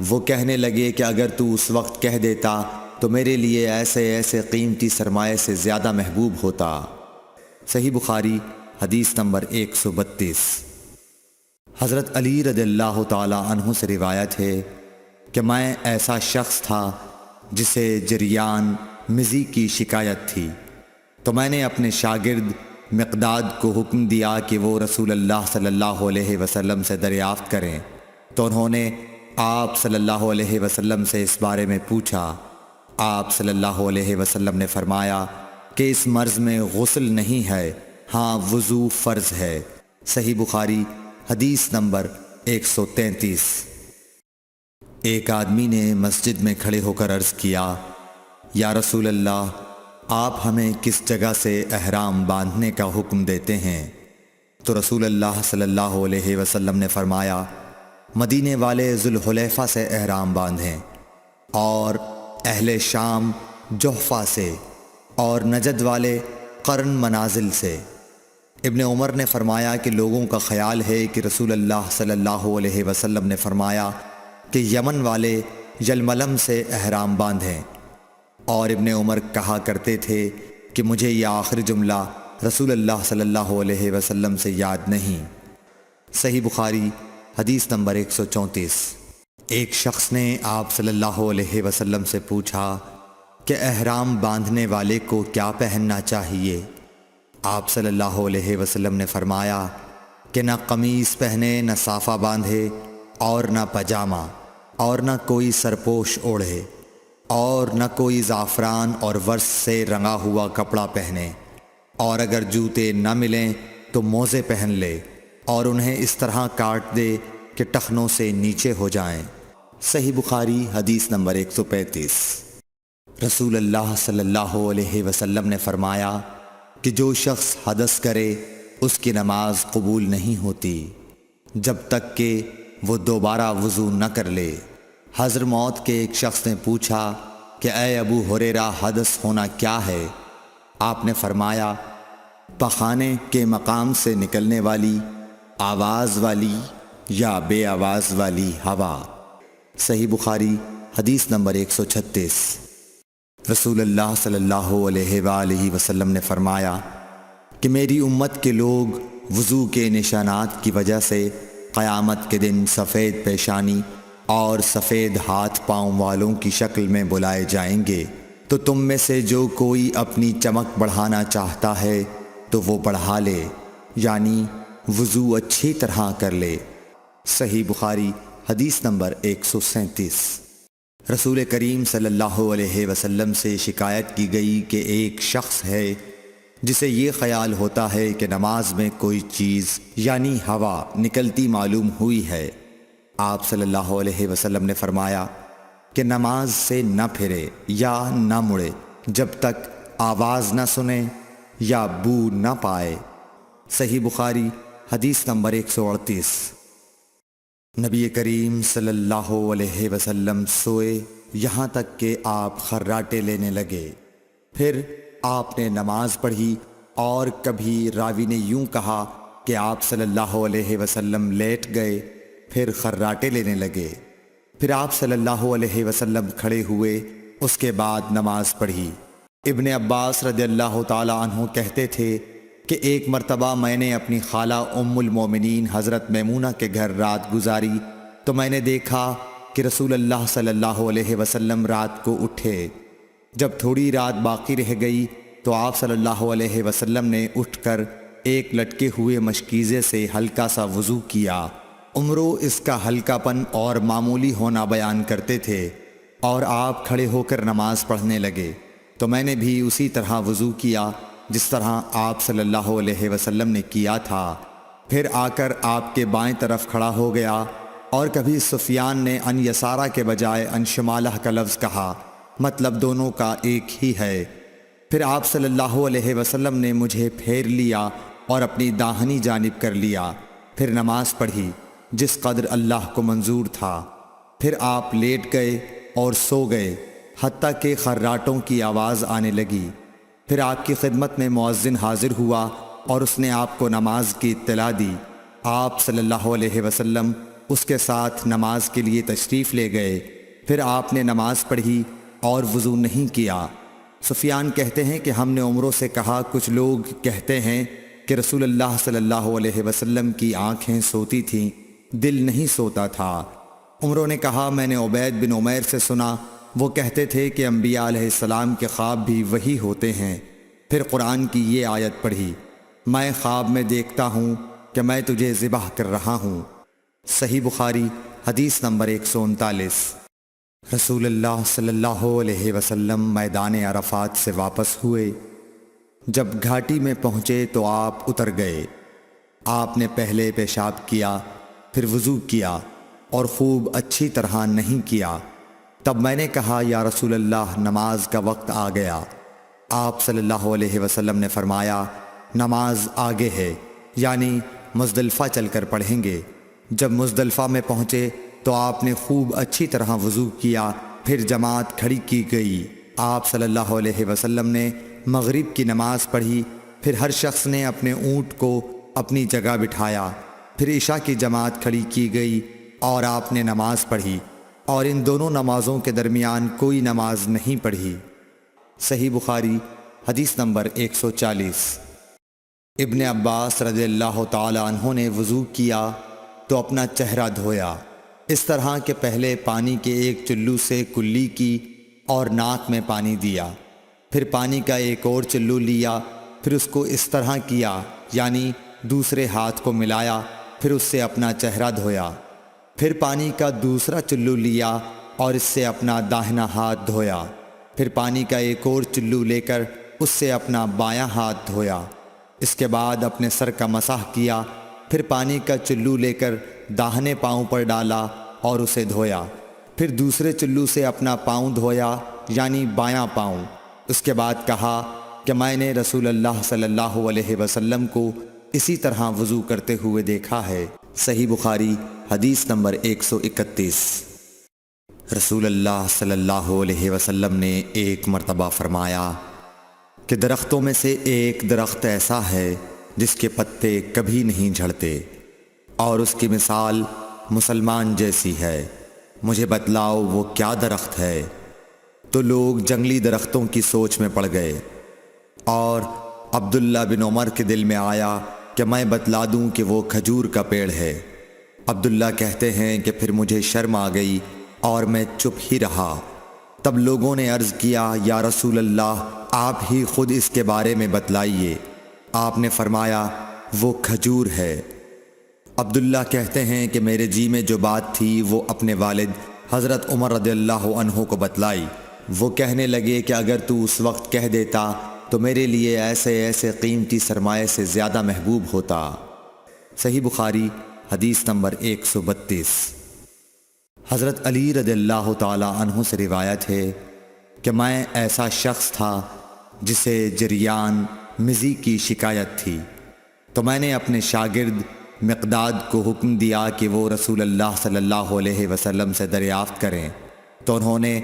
وہ کہنے لگے کہ اگر تو اس وقت کہہ دیتا تو میرے لیے ایسے ایسے قیمتی سرمایے سے زیادہ محبوب ہوتا۔ صحیح بخاری حدیث نمبر 132۔ حضرت علی رضی اللہ تعالی عنہ سے روایت ہے کہ میں ایسا شخص تھا جسے جریان مزی کی شکایت تھی، تو میں نے اپنے شاگرد مقداد کو حکم دیا کہ وہ رسول اللہ صلی اللہ علیہ وسلم سے دریافت کریں، تو انہوں نے آپ صلی اللہ علیہ وسلم سے اس بارے میں پوچھا۔ آپ صلی اللہ علیہ وسلم نے فرمایا کہ اس مرض میں غسل نہیں ہے، ہاں وضو فرض ہے۔ صحیح بخاری حدیث نمبر 133۔ ایک آدمی نے مسجد میں کھڑے ہو کر عرض کیا، یا رسول اللہ، آپ ہمیں کس جگہ سے احرام باندھنے کا حکم دیتے ہیں؟ تو رسول اللہ صلی اللہ علیہ وسلم نے فرمایا، مدینے والے ذوالحلیفہ سے احرام باندھیں، اور اہل شام جحفہ سے، اور نجد والے قرن منازل سے۔ ابن عمر نے فرمایا کہ لوگوں کا خیال ہے کہ رسول اللہ صلی اللہ علیہ وسلم نے فرمایا کہ یمن والے یلملم سے احرام باندھیں، اور ابن عمر کہا کرتے تھے کہ مجھے یہ آخری جملہ رسول اللہ صلی اللہ علیہ وسلم سے یاد نہیں۔ صحیح بخاری حدیث نمبر 134۔ ایک شخص نے آپ صلی اللہ علیہ وسلم سے پوچھا کہ احرام باندھنے والے کو کیا پہننا چاہیے؟ آپ صلی اللہ علیہ وسلم نے فرمایا کہ نہ قمیص پہنے، نہ صافہ باندھے، اور نہ پاجامہ، اور نہ کوئی سرپوش اوڑھے، اور نہ کوئی زعفران اور ورس سے رنگا ہوا کپڑا پہنے، اور اگر جوتے نہ ملیں تو موزے پہن لے، اور انہیں اس طرح کاٹ دے کہ ٹخنوں سے نیچے ہو جائیں۔ صحیح بخاری حدیث نمبر 135۔ رسول اللہ صلی اللہ علیہ وسلم نے فرمایا کہ جو شخص حدث کرے اس کی نماز قبول نہیں ہوتی جب تک کہ وہ دوبارہ وضو نہ کر لے۔ حضرموت کے ایک شخص نے پوچھا کہ اے ابو ہریرہ، حدث ہونا کیا ہے؟ آپ نے فرمایا، پخانے کے مقام سے نکلنے والی آواز والی یا بے آواز والی ہوا۔ صحیح بخاری حدیث نمبر 136۔ رسول اللہ صلی اللہ علیہ وآلہ وسلم نے فرمایا کہ میری امت کے لوگ وضو کے نشانات کی وجہ سے قیامت کے دن سفید پیشانی اور سفید ہاتھ پاؤں والوں کی شکل میں بلائے جائیں گے، تو تم میں سے جو کوئی اپنی چمک بڑھانا چاہتا ہے تو وہ بڑھا لے، یعنی وضو اچھی طرح کر لے۔ صحیح بخاری حدیث نمبر 137۔ رسول کریم صلی اللہ علیہ وسلم سے شکایت کی گئی کہ ایک شخص ہے جسے یہ خیال ہوتا ہے کہ نماز میں کوئی چیز یعنی ہوا نکلتی معلوم ہوئی ہے۔ آپ صلی اللہ علیہ وسلم نے فرمایا کہ نماز سے نہ پھرے یا نہ مڑے جب تک آواز نہ سنے یا بو نہ پائے۔ صحیح بخاری حدیث نمبر 138۔ نبی کریم صلی اللہ علیہ وسلم سوئے یہاں تک کہ آپ خراٹے لینے لگے، پھر آپ نے نماز پڑھی، اور کبھی راوی نے یوں کہا کہ آپ صلی اللہ علیہ وسلم لیٹ گئے پھر خراٹے لینے لگے، پھر آپ صلی اللہ علیہ وسلم کھڑے ہوئے، اس کے بعد نماز پڑھی۔ ابن عباس رضی اللہ تعالی عنہ کہتے تھے کہ ایک مرتبہ میں نے اپنی خالہ ام المومنین حضرت میمونہ کے گھر رات گزاری تو میں نے دیکھا کہ رسول اللہ صلی اللہ علیہ وسلم رات کو اٹھے۔ جب تھوڑی رات باقی رہ گئی تو آپ صلی اللہ علیہ وسلم نے اٹھ کر ایک لٹکے ہوئے مشکیزے سے ہلکا سا وضو کیا۔ عمرو اس کا ہلکا پن اور معمولی ہونا بیان کرتے تھے، اور آپ کھڑے ہو کر نماز پڑھنے لگے تو میں نے بھی اسی طرح وضو کیا جس طرح آپ صلی اللہ علیہ وسلم نے کیا تھا، پھر آ کر آپ کے بائیں طرف کھڑا ہو گیا۔ اور کبھی سفیان نے ان یسارہ کے بجائے ان شمالہ کا لفظ کہا، مطلب دونوں کا ایک ہی ہے۔ پھر آپ صلی اللہ علیہ وسلم نے مجھے پھیر لیا اور اپنی داہنی جانب کر لیا، پھر نماز پڑھی جس قدر اللہ کو منظور تھا، پھر آپ لیٹ گئے اور سو گئے حتیٰ کہ خراٹوں کی آواز آنے لگی۔ پھر آپ کی خدمت میں مؤذن حاضر ہوا اور اس نے آپ کو نماز کی اطلاع دی۔ آپ صلی اللہ علیہ وسلم اس کے ساتھ نماز کے لیے تشریف لے گئے، پھر آپ نے نماز پڑھی اور وضو نہیں کیا۔ سفیان کہتے ہیں کہ ہم نے عمروں سے کہا، کچھ لوگ کہتے ہیں کہ رسول اللہ صلی اللہ علیہ وسلم کی آنکھیں سوتی تھیں، دل نہیں سوتا تھا۔ عمروں نے کہا، میں نے عبید بن عمیر سے سنا، وہ کہتے تھے کہ انبیاء علیہ السلام کے خواب بھی وہی ہوتے ہیں۔ پھر قرآن کی یہ آیت پڑھی، میں خواب میں دیکھتا ہوں کہ میں تجھے ذبح کر رہا ہوں۔ صحیح بخاری حدیث نمبر 139۔ رسول اللہ صلی اللہ علیہ وسلم میدان عرفات سے واپس ہوئے۔ جب گھاٹی میں پہنچے تو آپ اتر گئے۔ آپ نے پہلے پیشاب کیا، پھر وضو کیا اور خوب اچھی طرح نہیں کیا۔ تب میں نے کہا، یا رسول اللہ، نماز کا وقت آ گیا۔ آپ صلی اللہ علیہ وسلم نے فرمایا، نماز آگے ہے، یعنی مزدلفہ چل کر پڑھیں گے۔ جب مزدلفہ میں پہنچے تو آپ نے خوب اچھی طرح وضو کیا، پھر جماعت کھڑی کی گئی۔ آپ صلی اللہ علیہ وسلم نے مغرب کی نماز پڑھی، پھر ہر شخص نے اپنے اونٹ کو اپنی جگہ بٹھایا، پھر عشاء کی جماعت کھڑی کی گئی اور آپ نے نماز پڑھی، اور ان دونوں نمازوں کے درمیان کوئی نماز نہیں پڑھی۔ صحیح بخاری حدیث نمبر 140۔ ابن عباس رضی اللہ تعالی عنہ نے وضو کیا تو اپنا چہرہ دھویا، اس طرح کہ پہلے پانی کے ایک چلو سے کلی کی اور ناک میں پانی دیا، پھر پانی کا ایک اور چلو لیا، پھر اس کو اس طرح کیا، یعنی دوسرے ہاتھ کو ملایا، پھر اس سے اپنا چہرہ دھویا، پھر پانی کا دوسرا چلو لیا اور اس سے اپنا داہنا ہاتھ دھویا، پھر پانی کا ایک اور چلو لے کر اس سے اپنا بایاں ہاتھ دھویا، اس کے بعد اپنے سر کا مسح کیا، پھر پانی کا چلو لے کر داہنے پاؤں پر ڈالا اور اسے دھویا، پھر دوسرے چلو سے اپنا پاؤں دھویا، یعنی بایاں پاؤں۔ اس کے بعد کہا کہ میں نے رسول اللہ صلی اللہ علیہ وسلم کو اسی طرح وضو کرتے ہوئے دیکھا ہے۔ صحیح بخاری حدیث نمبر 131۔ رسول اللہ صلی اللہ علیہ وسلم نے ایک مرتبہ فرمایا کہ درختوں میں سے ایک درخت ایسا ہے جس کے پتے کبھی نہیں جھڑتے، اور اس کی مثال مسلمان جیسی ہے، مجھے بتلاؤ وہ کیا درخت ہے؟ تو لوگ جنگلی درختوں کی سوچ میں پڑ گئے، اور عبداللہ بن عمر کے دل میں آیا کہ میں بتلا دوں کہ وہ کھجور کا پیڑ ہے۔ عبداللہ کہتے ہیں کہ پھر مجھے شرم آ گئی اور میں چپ ہی رہا۔ تب لوگوں نے عرض کیا، یا رسول اللہ، آپ ہی خود اس کے بارے میں بتلائیے۔ آپ نے فرمایا، وہ کھجور ہے۔ عبداللہ کہتے ہیں کہ میرے جی میں جو بات تھی وہ اپنے والد حضرت عمر رضی اللہ عنہ کو بتلائی۔ وہ کہنے لگے کہ اگر تو اس وقت کہہ دیتا تو میرے لیے ایسے ایسے قیمتی سرمایے سے زیادہ محبوب ہوتا۔ صحیح بخاری حدیث نمبر 132۔ حضرت علی رضی اللہ تعالی عنہ سے روایت ہے کہ میں ایسا شخص تھا جسے جریان مزی کی شکایت تھی، تو میں نے اپنے شاگرد مقداد کو حکم دیا کہ وہ رسول اللہ صلی اللہ علیہ وسلم سے دریافت کریں، تو انہوں نے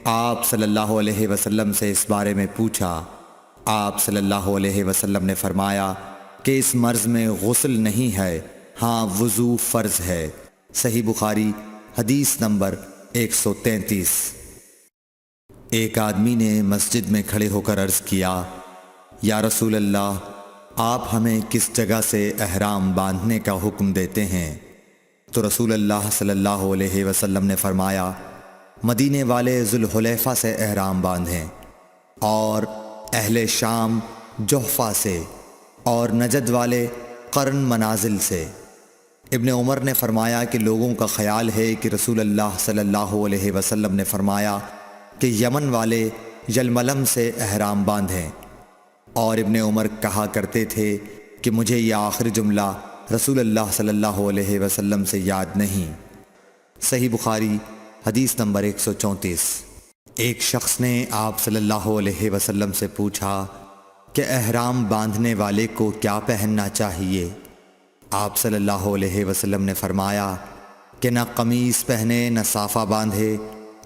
آپ صلی اللہ علیہ وسلم سے اس بارے میں پوچھا۔ آپ صلی اللہ علیہ وسلم نے فرمایا کہ اس مرض میں غسل نہیں ہے، ہاں وضو فرض ہے۔ صحیح بخاری حدیث نمبر 133۔ ایک آدمی نے مسجد میں کھڑے ہو کر عرض کیا، یا رسول اللہ، آپ ہمیں کس جگہ سے احرام باندھنے کا حکم دیتے ہیں؟ تو رسول اللہ صلی اللہ علیہ وسلم نے فرمایا، مدینے والے ذوالحلیفہ سے احرام باندھیں، اور اہل شام جحفہ سے، اور نجد والے قرن منازل سے۔ ابن عمر نے فرمایا کہ لوگوں کا خیال ہے کہ رسول اللہ صلی اللہ علیہ وسلم نے فرمایا کہ یمن والے یلملم سے احرام باندھیں، اور ابن عمر کہا کرتے تھے کہ مجھے یہ آخری جملہ رسول اللہ صلی اللہ علیہ وسلم سے یاد نہیں۔ صحیح بخاری حدیث نمبر 134۔ ایک شخص نے آپ صلی اللہ علیہ وسلم سے پوچھا کہ احرام باندھنے والے کو کیا پہننا چاہیے؟ آپ صلی اللہ علیہ وسلم نے فرمایا کہ نہ قمیص پہنے، نہ صافہ باندھے،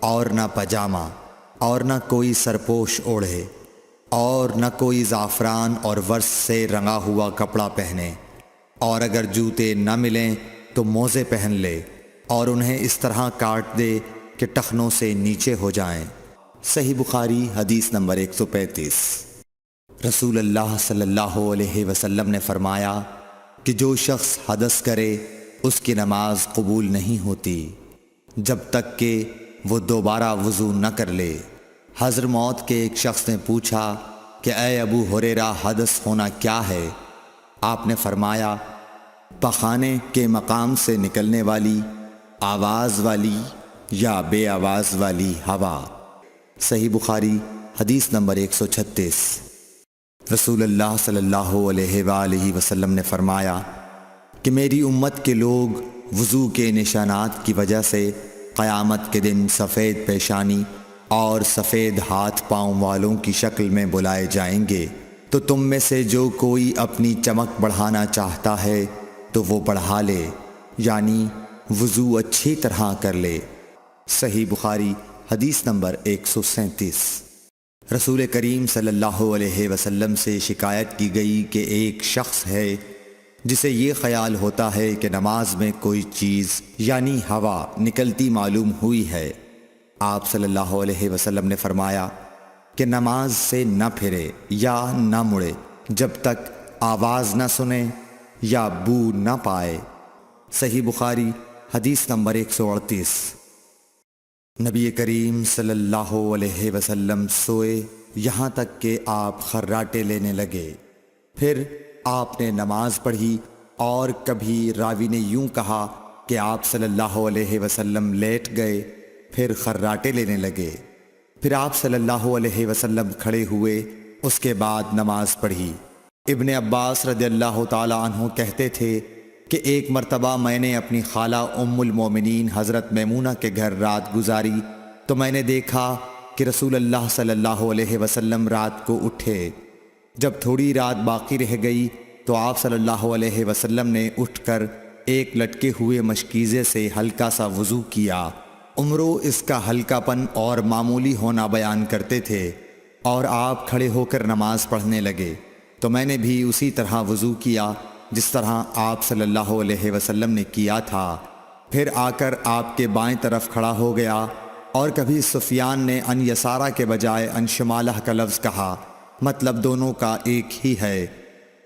اور نہ پاجامہ، اور نہ کوئی سرپوش اوڑھے، اور نہ کوئی زعفران اور ورس سے رنگا ہوا کپڑا پہنے، اور اگر جوتے نہ ملیں تو موزے پہن لے، اور انہیں اس طرح کاٹ دے کہ ٹخنوں سے نیچے ہو جائیں۔ صحیح بخاری حدیث نمبر 135۔ رسول اللہ صلی اللہ علیہ وسلم نے فرمایا کہ جو شخص حدث کرے اس کی نماز قبول نہیں ہوتی جب تک کہ وہ دوبارہ وضو نہ کر لے۔ حضرموت کے ایک شخص نے پوچھا کہ اے ابو ہریرہ، حدث ہونا کیا ہے؟ آپ نے فرمایا، پخانے کے مقام سے نکلنے والی آواز والی یا بے آواز والی ہوا۔ صحیح بخاری حدیث نمبر 136۔ رسول اللہ صلی اللہ علیہ وآلہ وسلم نے فرمایا کہ میری امت کے لوگ وضو کے نشانات کی وجہ سے قیامت کے دن سفید پیشانی اور سفید ہاتھ پاؤں والوں کی شکل میں بلائے جائیں گے، تو تم میں سے جو کوئی اپنی چمک بڑھانا چاہتا ہے تو وہ بڑھا لے، یعنی وضو اچھی طرح کر لے۔ صحیح بخاری حدیث نمبر 137۔ رسول کریم صلی اللہ علیہ وسلم سے شکایت کی گئی کہ ایک شخص ہے جسے یہ خیال ہوتا ہے کہ نماز میں کوئی چیز یعنی ہوا نکلتی معلوم ہوئی ہے۔ آپ صلی اللہ علیہ وسلم نے فرمایا کہ نماز سے نہ پھرے یا نہ مڑے جب تک آواز نہ سنے یا بو نہ پائے۔ صحیح بخاری حدیث نمبر 138۔ نبی کریم صلی اللہ علیہ وسلم سوئے یہاں تک کہ آپ خراٹے لینے لگے، پھر آپ نے نماز پڑھی، اور کبھی راوی نے یوں کہا کہ آپ صلی اللہ علیہ وسلم لیٹ گئے، پھر خراٹے لینے لگے، پھر آپ صلی اللہ علیہ وسلم کھڑے ہوئے، اس کے بعد نماز پڑھی۔ ابن عباس رضی اللہ تعالی عنہ کہتے تھے کہ ایک مرتبہ میں نے اپنی خالہ ام المومنین حضرت میمونہ کے گھر رات گزاری، تو میں نے دیکھا کہ رسول اللہ صلی اللہ علیہ وسلم رات کو اٹھے۔ جب تھوڑی رات باقی رہ گئی تو آپ صلی اللہ علیہ وسلم نے اٹھ کر ایک لٹکے ہوئے مشکیزے سے ہلکا سا وضو کیا۔ عمرو اس کا ہلکا پن اور معمولی ہونا بیان کرتے تھے، اور آپ کھڑے ہو کر نماز پڑھنے لگے، تو میں نے بھی اسی طرح وضو کیا جس طرح آپ صلی اللہ علیہ وسلم نے کیا تھا، پھر آ کر آپ کے بائیں طرف کھڑا ہو گیا، اور کبھی سفیان نے ان یسارہ کے بجائے ان شمالہ کا لفظ کہا، مطلب دونوں کا ایک ہی ہے۔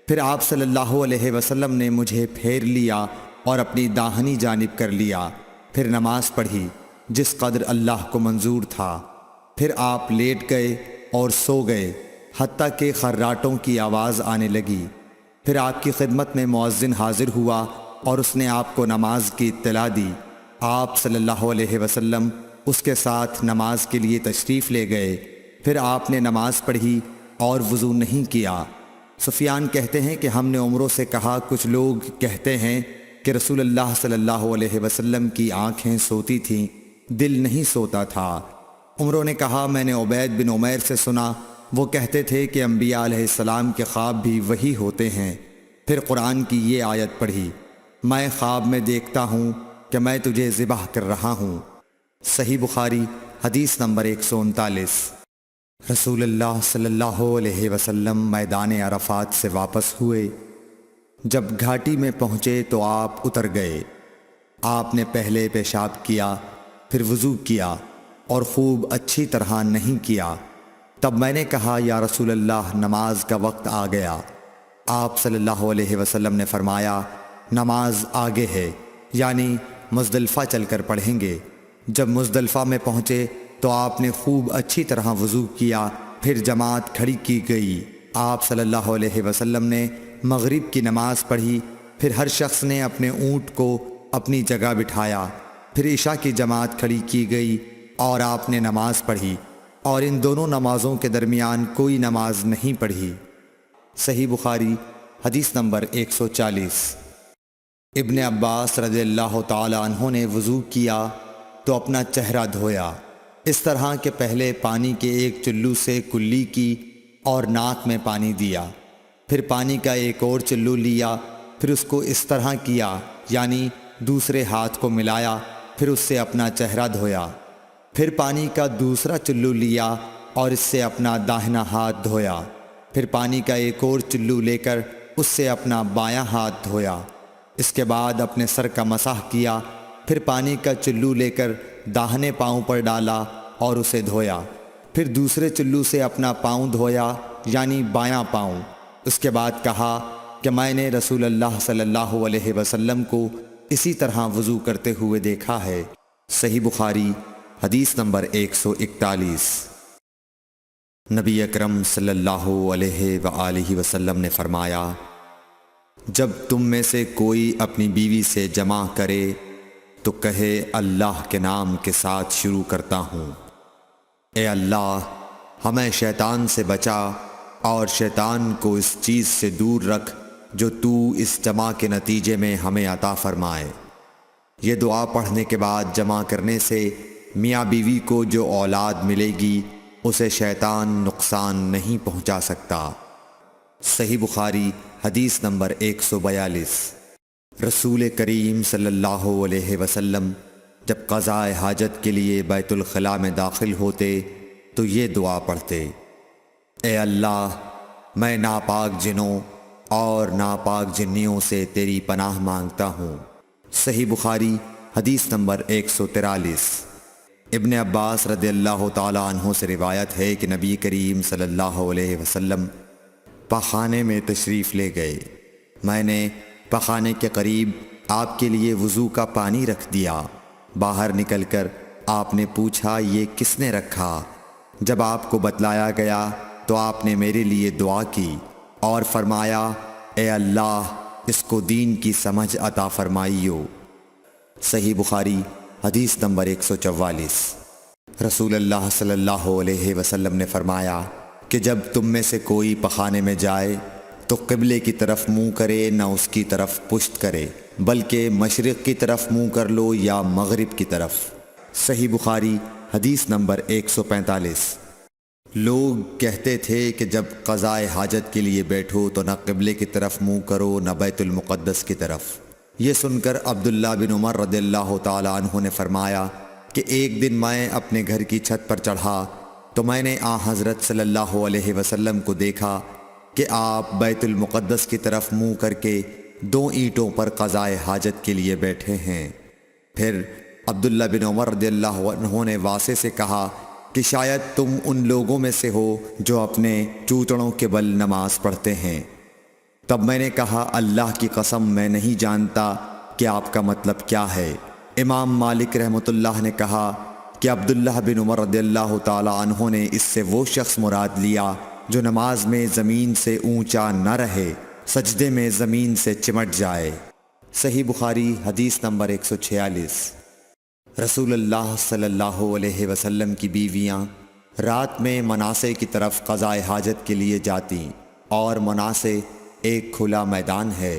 پھر آپ صلی اللہ علیہ وسلم نے مجھے پھیر لیا اور اپنی داہنی جانب کر لیا، پھر نماز پڑھی جس قدر اللہ کو منظور تھا، پھر آپ لیٹ گئے اور سو گئے حتیٰ کہ خراٹوں کی آواز آنے لگی۔ پھر آپ کی خدمت میں مؤذن حاضر ہوا اور اس نے آپ کو نماز کی اطلاع دی۔ آپ صلی اللہ علیہ وسلم اس کے ساتھ نماز کے لیے تشریف لے گئے۔ پھر آپ نے نماز پڑھی اور وضو نہیں کیا۔ سفیان کہتے ہیں کہ ہم نے عمروں سے کہا، کچھ لوگ کہتے ہیں کہ رسول اللہ صلی اللہ علیہ وسلم کی آنکھیں سوتی تھیں، دل نہیں سوتا تھا۔ عمروں نے کہا، میں نے عبید بن عمیر سے سنا، وہ کہتے تھے کہ انبیاء علیہ السلام کے خواب بھی وہی ہوتے ہیں۔ پھر قرآن کی یہ آیت پڑھی، میں خواب میں دیکھتا ہوں کہ میں تجھے ذبح کر رہا ہوں۔ صحیح بخاری حدیث نمبر 139۔ رسول اللہ صلی اللہ علیہ وسلم میدان عرفات سے واپس ہوئے۔ جب گھاٹی میں پہنچے تو آپ اتر گئے۔ آپ نے پہلے پیشاب کیا، پھر وضو کیا اور خوب اچھی طرح نہیں کیا۔ تب میں نے کہا، یا رسول اللہ، نماز کا وقت آ گیا۔ آپ صلی اللہ علیہ وسلم نے فرمایا، نماز آگے ہے، یعنی مزدلفہ چل کر پڑھیں گے۔ جب مزدلفہ میں پہنچے تو آپ نے خوب اچھی طرح وضو کیا، پھر جماعت کھڑی کی گئی۔ آپ صلی اللہ علیہ وسلم نے مغرب کی نماز پڑھی، پھر ہر شخص نے اپنے اونٹ کو اپنی جگہ بٹھایا۔ پھر عشاء کی جماعت کھڑی کی گئی اور آپ نے نماز پڑھی، اور ان دونوں نمازوں کے درمیان کوئی نماز نہیں پڑھی۔ صحیح بخاری حدیث نمبر 140۔ ابن عباس رضی اللہ تعالی عنہ نے وضو کیا تو اپنا چہرہ دھویا، اس طرح کہ پہلے پانی کے ایک چلو سے کلی کی اور ناک میں پانی دیا، پھر پانی کا ایک اور چلو لیا، پھر اس کو اس طرح کیا، یعنی دوسرے ہاتھ کو ملایا، پھر اس سے اپنا چہرہ دھویا، پھر پانی کا دوسرا چلو لیا اور اس سے اپنا داہنا ہاتھ دھویا، پھر پانی کا ایک اور چلو لے کر اس سے اپنا بایاں ہاتھ دھویا، اس کے بعد اپنے سر کا مسح کیا، پھر پانی کا چلو لے کر داہنے پاؤں پر ڈالا اور اسے دھویا، پھر دوسرے چلو سے اپنا پاؤں دھویا، یعنی بایاں پاؤں۔ اس کے بعد کہا کہ میں نے رسول اللہ صلی اللہ علیہ وسلم کو اسی طرح وضو کرتے ہوئے دیکھا ہے۔ صحیح بخاری حدیث نمبر 141۔ نبی اکرم صلی اللہ علیہ وآلہ وسلم نے فرمایا، جب تم میں سے کوئی اپنی بیوی سے جمع کرے تو کہے، اللہ کے نام کے ساتھ شروع کرتا ہوں۔ اے اللہ، ہمیں شیطان سے بچا اور شیطان کو اس چیز سے دور رکھ جو تو اس جمع کے نتیجے میں ہمیں عطا فرمائے۔ یہ دعا پڑھنے کے بعد جمع کرنے سے میاں بیوی کو جو اولاد ملے گی اسے شیطان نقصان نہیں پہنچا سکتا۔ صحیح بخاری حدیث نمبر 142۔ رسول کریم صلی اللہ علیہ وسلم جب قضاء حاجت کے لیے بیت الخلاء میں داخل ہوتے تو یہ دعا پڑھتے، اے اللہ، میں ناپاک جنوں اور ناپاک جنیوں سے تیری پناہ مانگتا ہوں۔ صحیح بخاری حدیث نمبر 143۔ ابن عباس رضی اللہ تعالی عنہ سے روایت ہے کہ نبی کریم صلی اللہ علیہ وسلم پاخانے میں تشریف لے گئے۔ میں نے پاخانے کے قریب آپ کے لیے وضو کا پانی رکھ دیا۔ باہر نکل کر آپ نے پوچھا، یہ کس نے رکھا؟ جب آپ کو بتلایا گیا تو آپ نے میرے لیے دعا کی اور فرمایا، اے اللہ، اس کو دین کی سمجھ عطا فرمائیو۔ صحیح بخاری حدیث نمبر 144۔ رسول اللہ صلی اللہ علیہ وسلم نے فرمایا کہ جب تم میں سے کوئی پخانے میں جائے تو قبلے کی طرف منہ کرے، نہ اس کی طرف پشت کرے، بلکہ مشرق کی طرف منہ کر لو یا مغرب کی طرف۔ صحیح بخاری حدیث نمبر 145۔ لوگ کہتے تھے کہ جب قضاء حاجت کے لیے بیٹھو تو نہ قبلے کی طرف منہ کرو نہ بیت المقدس کی طرف۔ یہ سن کر عبداللہ بن عمر رضی اللہ تعالی عنہ نے فرمایا کہ ایک دن میں اپنے گھر کی چھت پر چڑھا تو میں نے حضرت صلی اللہ علیہ وسلم کو دیکھا کہ آپ بیت المقدس کی طرف منہ کر کے 2 اینٹوں پر قضاء حاجت کے لیے بیٹھے ہیں۔ پھر عبداللہ بن عمر رضی اللہ عنہ نے واسع سے کہا کہ شاید تم ان لوگوں میں سے ہو جو اپنے چوتڑوں کے بل نماز پڑھتے ہیں۔ تب میں نے کہا، اللہ کی قسم میں نہیں جانتا کہ آپ کا مطلب کیا ہے۔ امام مالک رحمۃ اللہ نے کہا کہ عبداللہ بن عمر رضی اللہ تعالی عنہ نے اس سے وہ شخص مراد لیا جو نماز میں زمین سے اونچا نہ رہے، سجدے میں زمین سے چمٹ جائے۔ صحیح بخاری حدیث نمبر 146۔ رسول اللہ صلی اللہ علیہ وسلم کی بیویاں رات میں مناصے کی طرف قضائے حاجت کے لیے جاتیں، اور مناصے ایک کھلا میدان ہے۔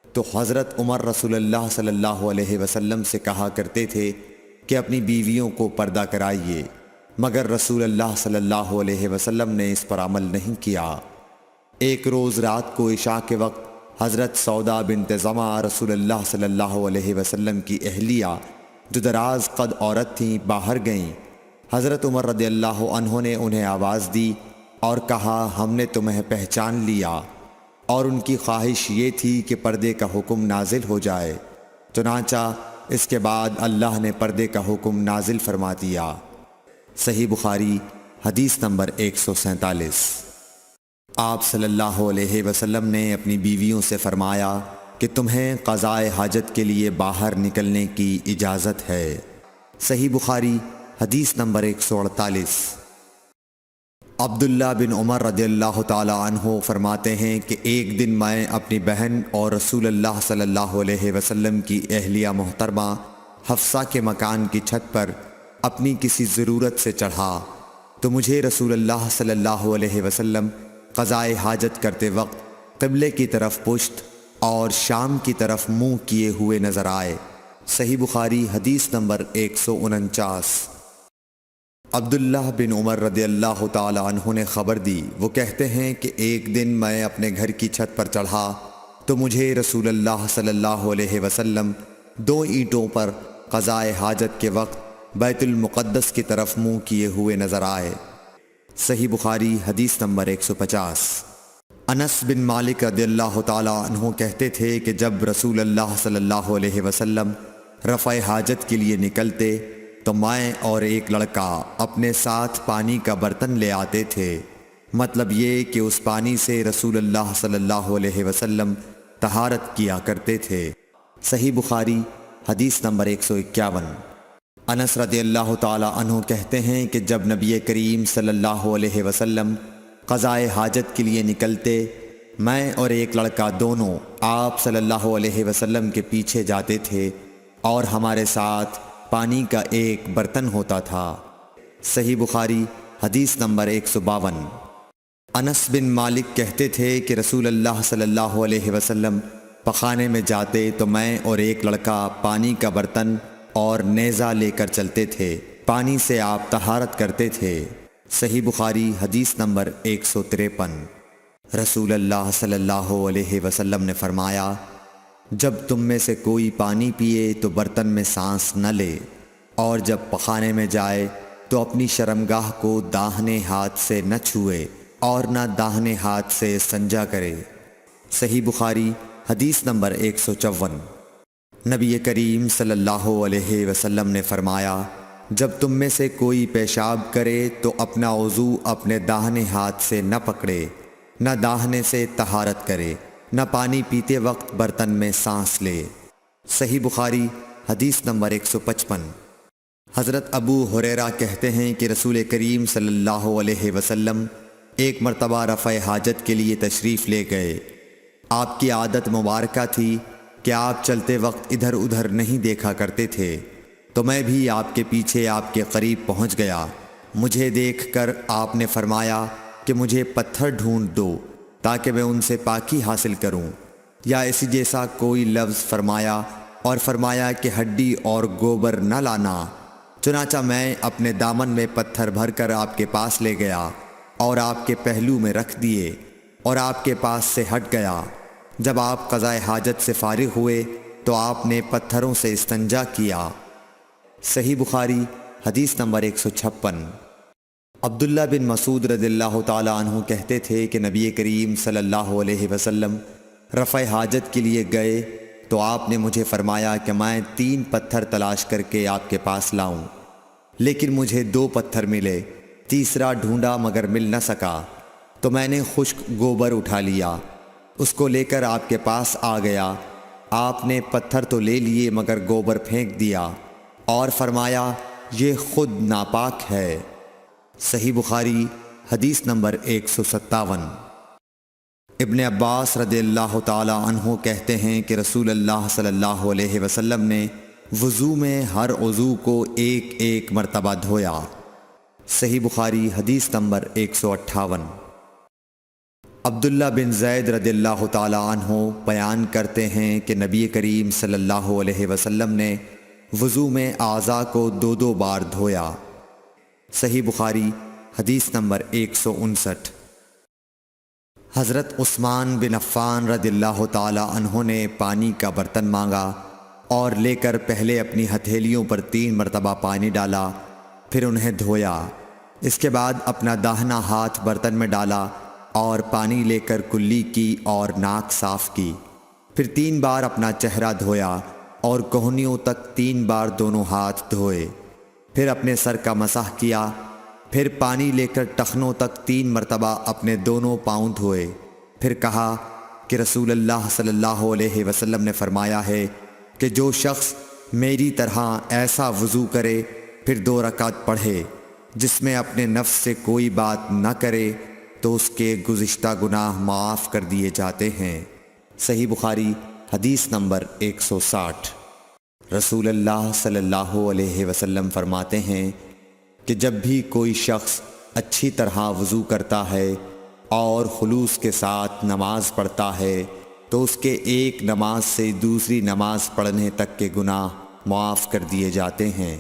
تو حضرت عمر رسول اللہ صلی اللہ علیہ وسلم سے کہا کرتے تھے کہ اپنی بیویوں کو پردہ کرائیے، مگر رسول اللہ صلی اللہ علیہ وسلم نے اس پر عمل نہیں کیا۔ ایک روز رات کو عشاء کے وقت حضرت سودا بنت زمعہ رسول اللہ صلی اللہ علیہ وسلم کی اہلیہ جو دراز قد عورت تھیں باہر گئیں۔ حضرت عمر رضی اللہ عنہ نے انہیں آواز دی اور کہا ہم نے تمہیں پہچان لیا، اور ان کی خواہش یہ تھی کہ پردے کا حکم نازل ہو جائے، چنانچہ اس کے بعد اللہ نے پردے کا حکم نازل فرما دیا۔ صحیح بخاری حدیث نمبر 147۔ آپ صلی اللہ علیہ وسلم نے اپنی بیویوں سے فرمایا کہ تمہیں قضائے حاجت کے لیے باہر نکلنے کی اجازت ہے۔ صحیح بخاری حدیث نمبر 148۔ عبداللہ بن عمر رضی اللہ تعالی عنہ فرماتے ہیں کہ ایک دن میں اپنی بہن اور رسول اللہ صلی اللہ علیہ وسلم کی اہلیہ محترمہ حفصہ کے مکان کی چھت پر اپنی کسی ضرورت سے چڑھا، تو مجھے رسول اللہ صلی اللہ علیہ وسلم قضائے حاجت کرتے وقت قبلے کی طرف پشت اور شام کی طرف منہ کیے ہوئے نظر آئے۔ صحیح بخاری حدیث نمبر 149۔ عبداللہ بن عمر رضی اللہ تعالی عنہ نے خبر دی، وہ کہتے ہیں کہ ایک دن میں اپنے گھر کی چھت پر چڑھا تو مجھے رسول اللہ صلی اللہ علیہ وسلم 2 اینٹوں پر قضائے حاجت کے وقت بیت المقدس کی طرف منہ کیے ہوئے نظر آئے۔ صحیح بخاری حدیث نمبر 150۔ انس بن مالک رضی اللہ تعالی عنہ کہتے تھے کہ جب رسول اللہ صلی اللہ علیہ وسلم رفع حاجت کے لیے نکلتے تو میں اور ایک لڑکا اپنے ساتھ پانی کا برتن لے آتے تھے، مطلب یہ کہ اس پانی سے رسول اللہ صلی اللہ علیہ وسلم طہارت کیا کرتے تھے۔ صحیح بخاری حدیث نمبر 151۔ انس رضی اللہ تعالی عنہ کہتے ہیں کہ جب نبی کریم صلی اللہ علیہ وسلم قضائے حاجت کے لیے نکلتے، میں اور ایک لڑکا دونوں آپ صلی اللہ علیہ وسلم کے پیچھے جاتے تھے، اور ہمارے ساتھ پانی کا ایک برتن ہوتا تھا۔ صحیح بخاری حدیث نمبر 152۔ انس بن مالک کہتے تھے کہ رسول اللہ صلی اللہ علیہ وسلم پخانے میں جاتے تو میں اور ایک لڑکا پانی کا برتن اور نیزہ لے کر چلتے تھے، پانی سے آپ طہارت کرتے تھے۔ صحیح بخاری حدیث نمبر 153۔ رسول اللہ صلی اللہ علیہ وسلم نے فرمایا جب تم میں سے کوئی پانی پیے تو برتن میں سانس نہ لے، اور جب پخانے میں جائے تو اپنی شرمگاہ کو داہنے ہاتھ سے نہ چھوئے اور نہ داہنے ہاتھ سے استنجا کرے۔ صحیح بخاری حدیث نمبر 154۔ نبی کریم صلی اللہ علیہ وسلم نے فرمایا جب تم میں سے کوئی پیشاب کرے تو اپنا وضو اپنے داہنے ہاتھ سے نہ پکڑے، نہ داہنے سے طہارت کرے، نہ پانی پیتے وقت برتن میں سانس لے۔ صحیح بخاری حدیث نمبر 155۔ حضرت ابو ہریرہ کہتے ہیں کہ رسول کریم صلی اللہ علیہ وسلم ایک مرتبہ رفع حاجت کے لیے تشریف لے گئے۔ آپ کی عادت مبارکہ تھی کہ آپ چلتے وقت ادھر ادھر نہیں دیکھا کرتے تھے، تو میں بھی آپ کے پیچھے آپ کے قریب پہنچ گیا۔ مجھے دیکھ کر آپ نے فرمایا کہ مجھے پتھر ڈھونڈ دو تاکہ میں ان سے پاکی حاصل کروں، یا اسی جیسا کوئی لفظ فرمایا، اور فرمایا کہ ہڈی اور گوبر نہ لانا۔ چنانچہ میں اپنے دامن میں پتھر بھر کر آپ کے پاس لے گیا اور آپ کے پہلو میں رکھ دیے اور آپ کے پاس سے ہٹ گیا۔ جب آپ قضائے حاجت سے فارغ ہوئے تو آپ نے پتھروں سے استنجا کیا۔ صحیح بخاری حدیث نمبر 156۔ عبداللہ بن مسعود رضی اللہ تعالی عنہ کہتے تھے کہ نبی کریم صلی اللہ علیہ وسلم رفع حاجت کے لیے گئے تو آپ نے مجھے فرمایا کہ میں 3 پتھر تلاش کر کے آپ کے پاس لاؤں، لیکن مجھے 2 پتھر ملے، تیسرا ڈھونڈا مگر مل نہ سکا، تو میں نے خشک گوبر اٹھا لیا، اس کو لے کر آپ کے پاس آ گیا۔ آپ نے پتھر تو لے لیے مگر گوبر پھینک دیا اور فرمایا یہ خود ناپاک ہے۔ صحیح بخاری حدیث نمبر 157۔ ابن عباس رضی اللہ تعالی عنہ کہتے ہیں کہ رسول اللہ صلی اللہ علیہ وسلم نے وضو میں ہر عضو کو ایک ایک مرتبہ دھویا۔ صحیح بخاری حدیث نمبر 158۔ عبداللہ بن زید رضی اللہ تعالی عنہ بیان کرتے ہیں کہ نبی کریم صلی اللہ علیہ وسلم نے وضو میں اعضاء کو 2 بار دھویا۔ صحیح بخاری حدیث نمبر 159۔ حضرت عثمان بن عفان رضی اللہ تعالی عنہ نے پانی کا برتن مانگا اور لے کر پہلے اپنی ہتھیلیوں پر 3 مرتبہ پانی ڈالا، پھر انہیں دھویا۔ اس کے بعد اپنا داہنا ہاتھ برتن میں ڈالا اور پانی لے کر کلی کی اور ناک صاف کی، پھر 3 بار اپنا چہرہ دھویا اور کوہنیوں تک 3 بار دونوں ہاتھ دھوئے، پھر اپنے سر کا مسح کیا، پھر پانی لے کر ٹخنوں تک 3 مرتبہ اپنے دونوں پاؤں دھوئے، پھر کہا کہ رسول اللہ صلی اللہ علیہ وسلم نے فرمایا ہے کہ جو شخص میری طرح ایسا وضو کرے پھر 2 رکعت پڑھے جس میں اپنے نفس سے کوئی بات نہ کرے تو اس کے گزشتہ گناہ معاف کر دیے جاتے ہیں۔ صحیح بخاری حدیث نمبر 160۔ رسول اللہ صلی اللہ علیہ وسلم فرماتے ہیں کہ جب بھی کوئی شخص اچھی طرح وضو کرتا ہے اور خلوص کے ساتھ نماز پڑھتا ہے تو اس کے ایک نماز سے دوسری نماز پڑھنے تک کے گناہ معاف کر دیے جاتے ہیں۔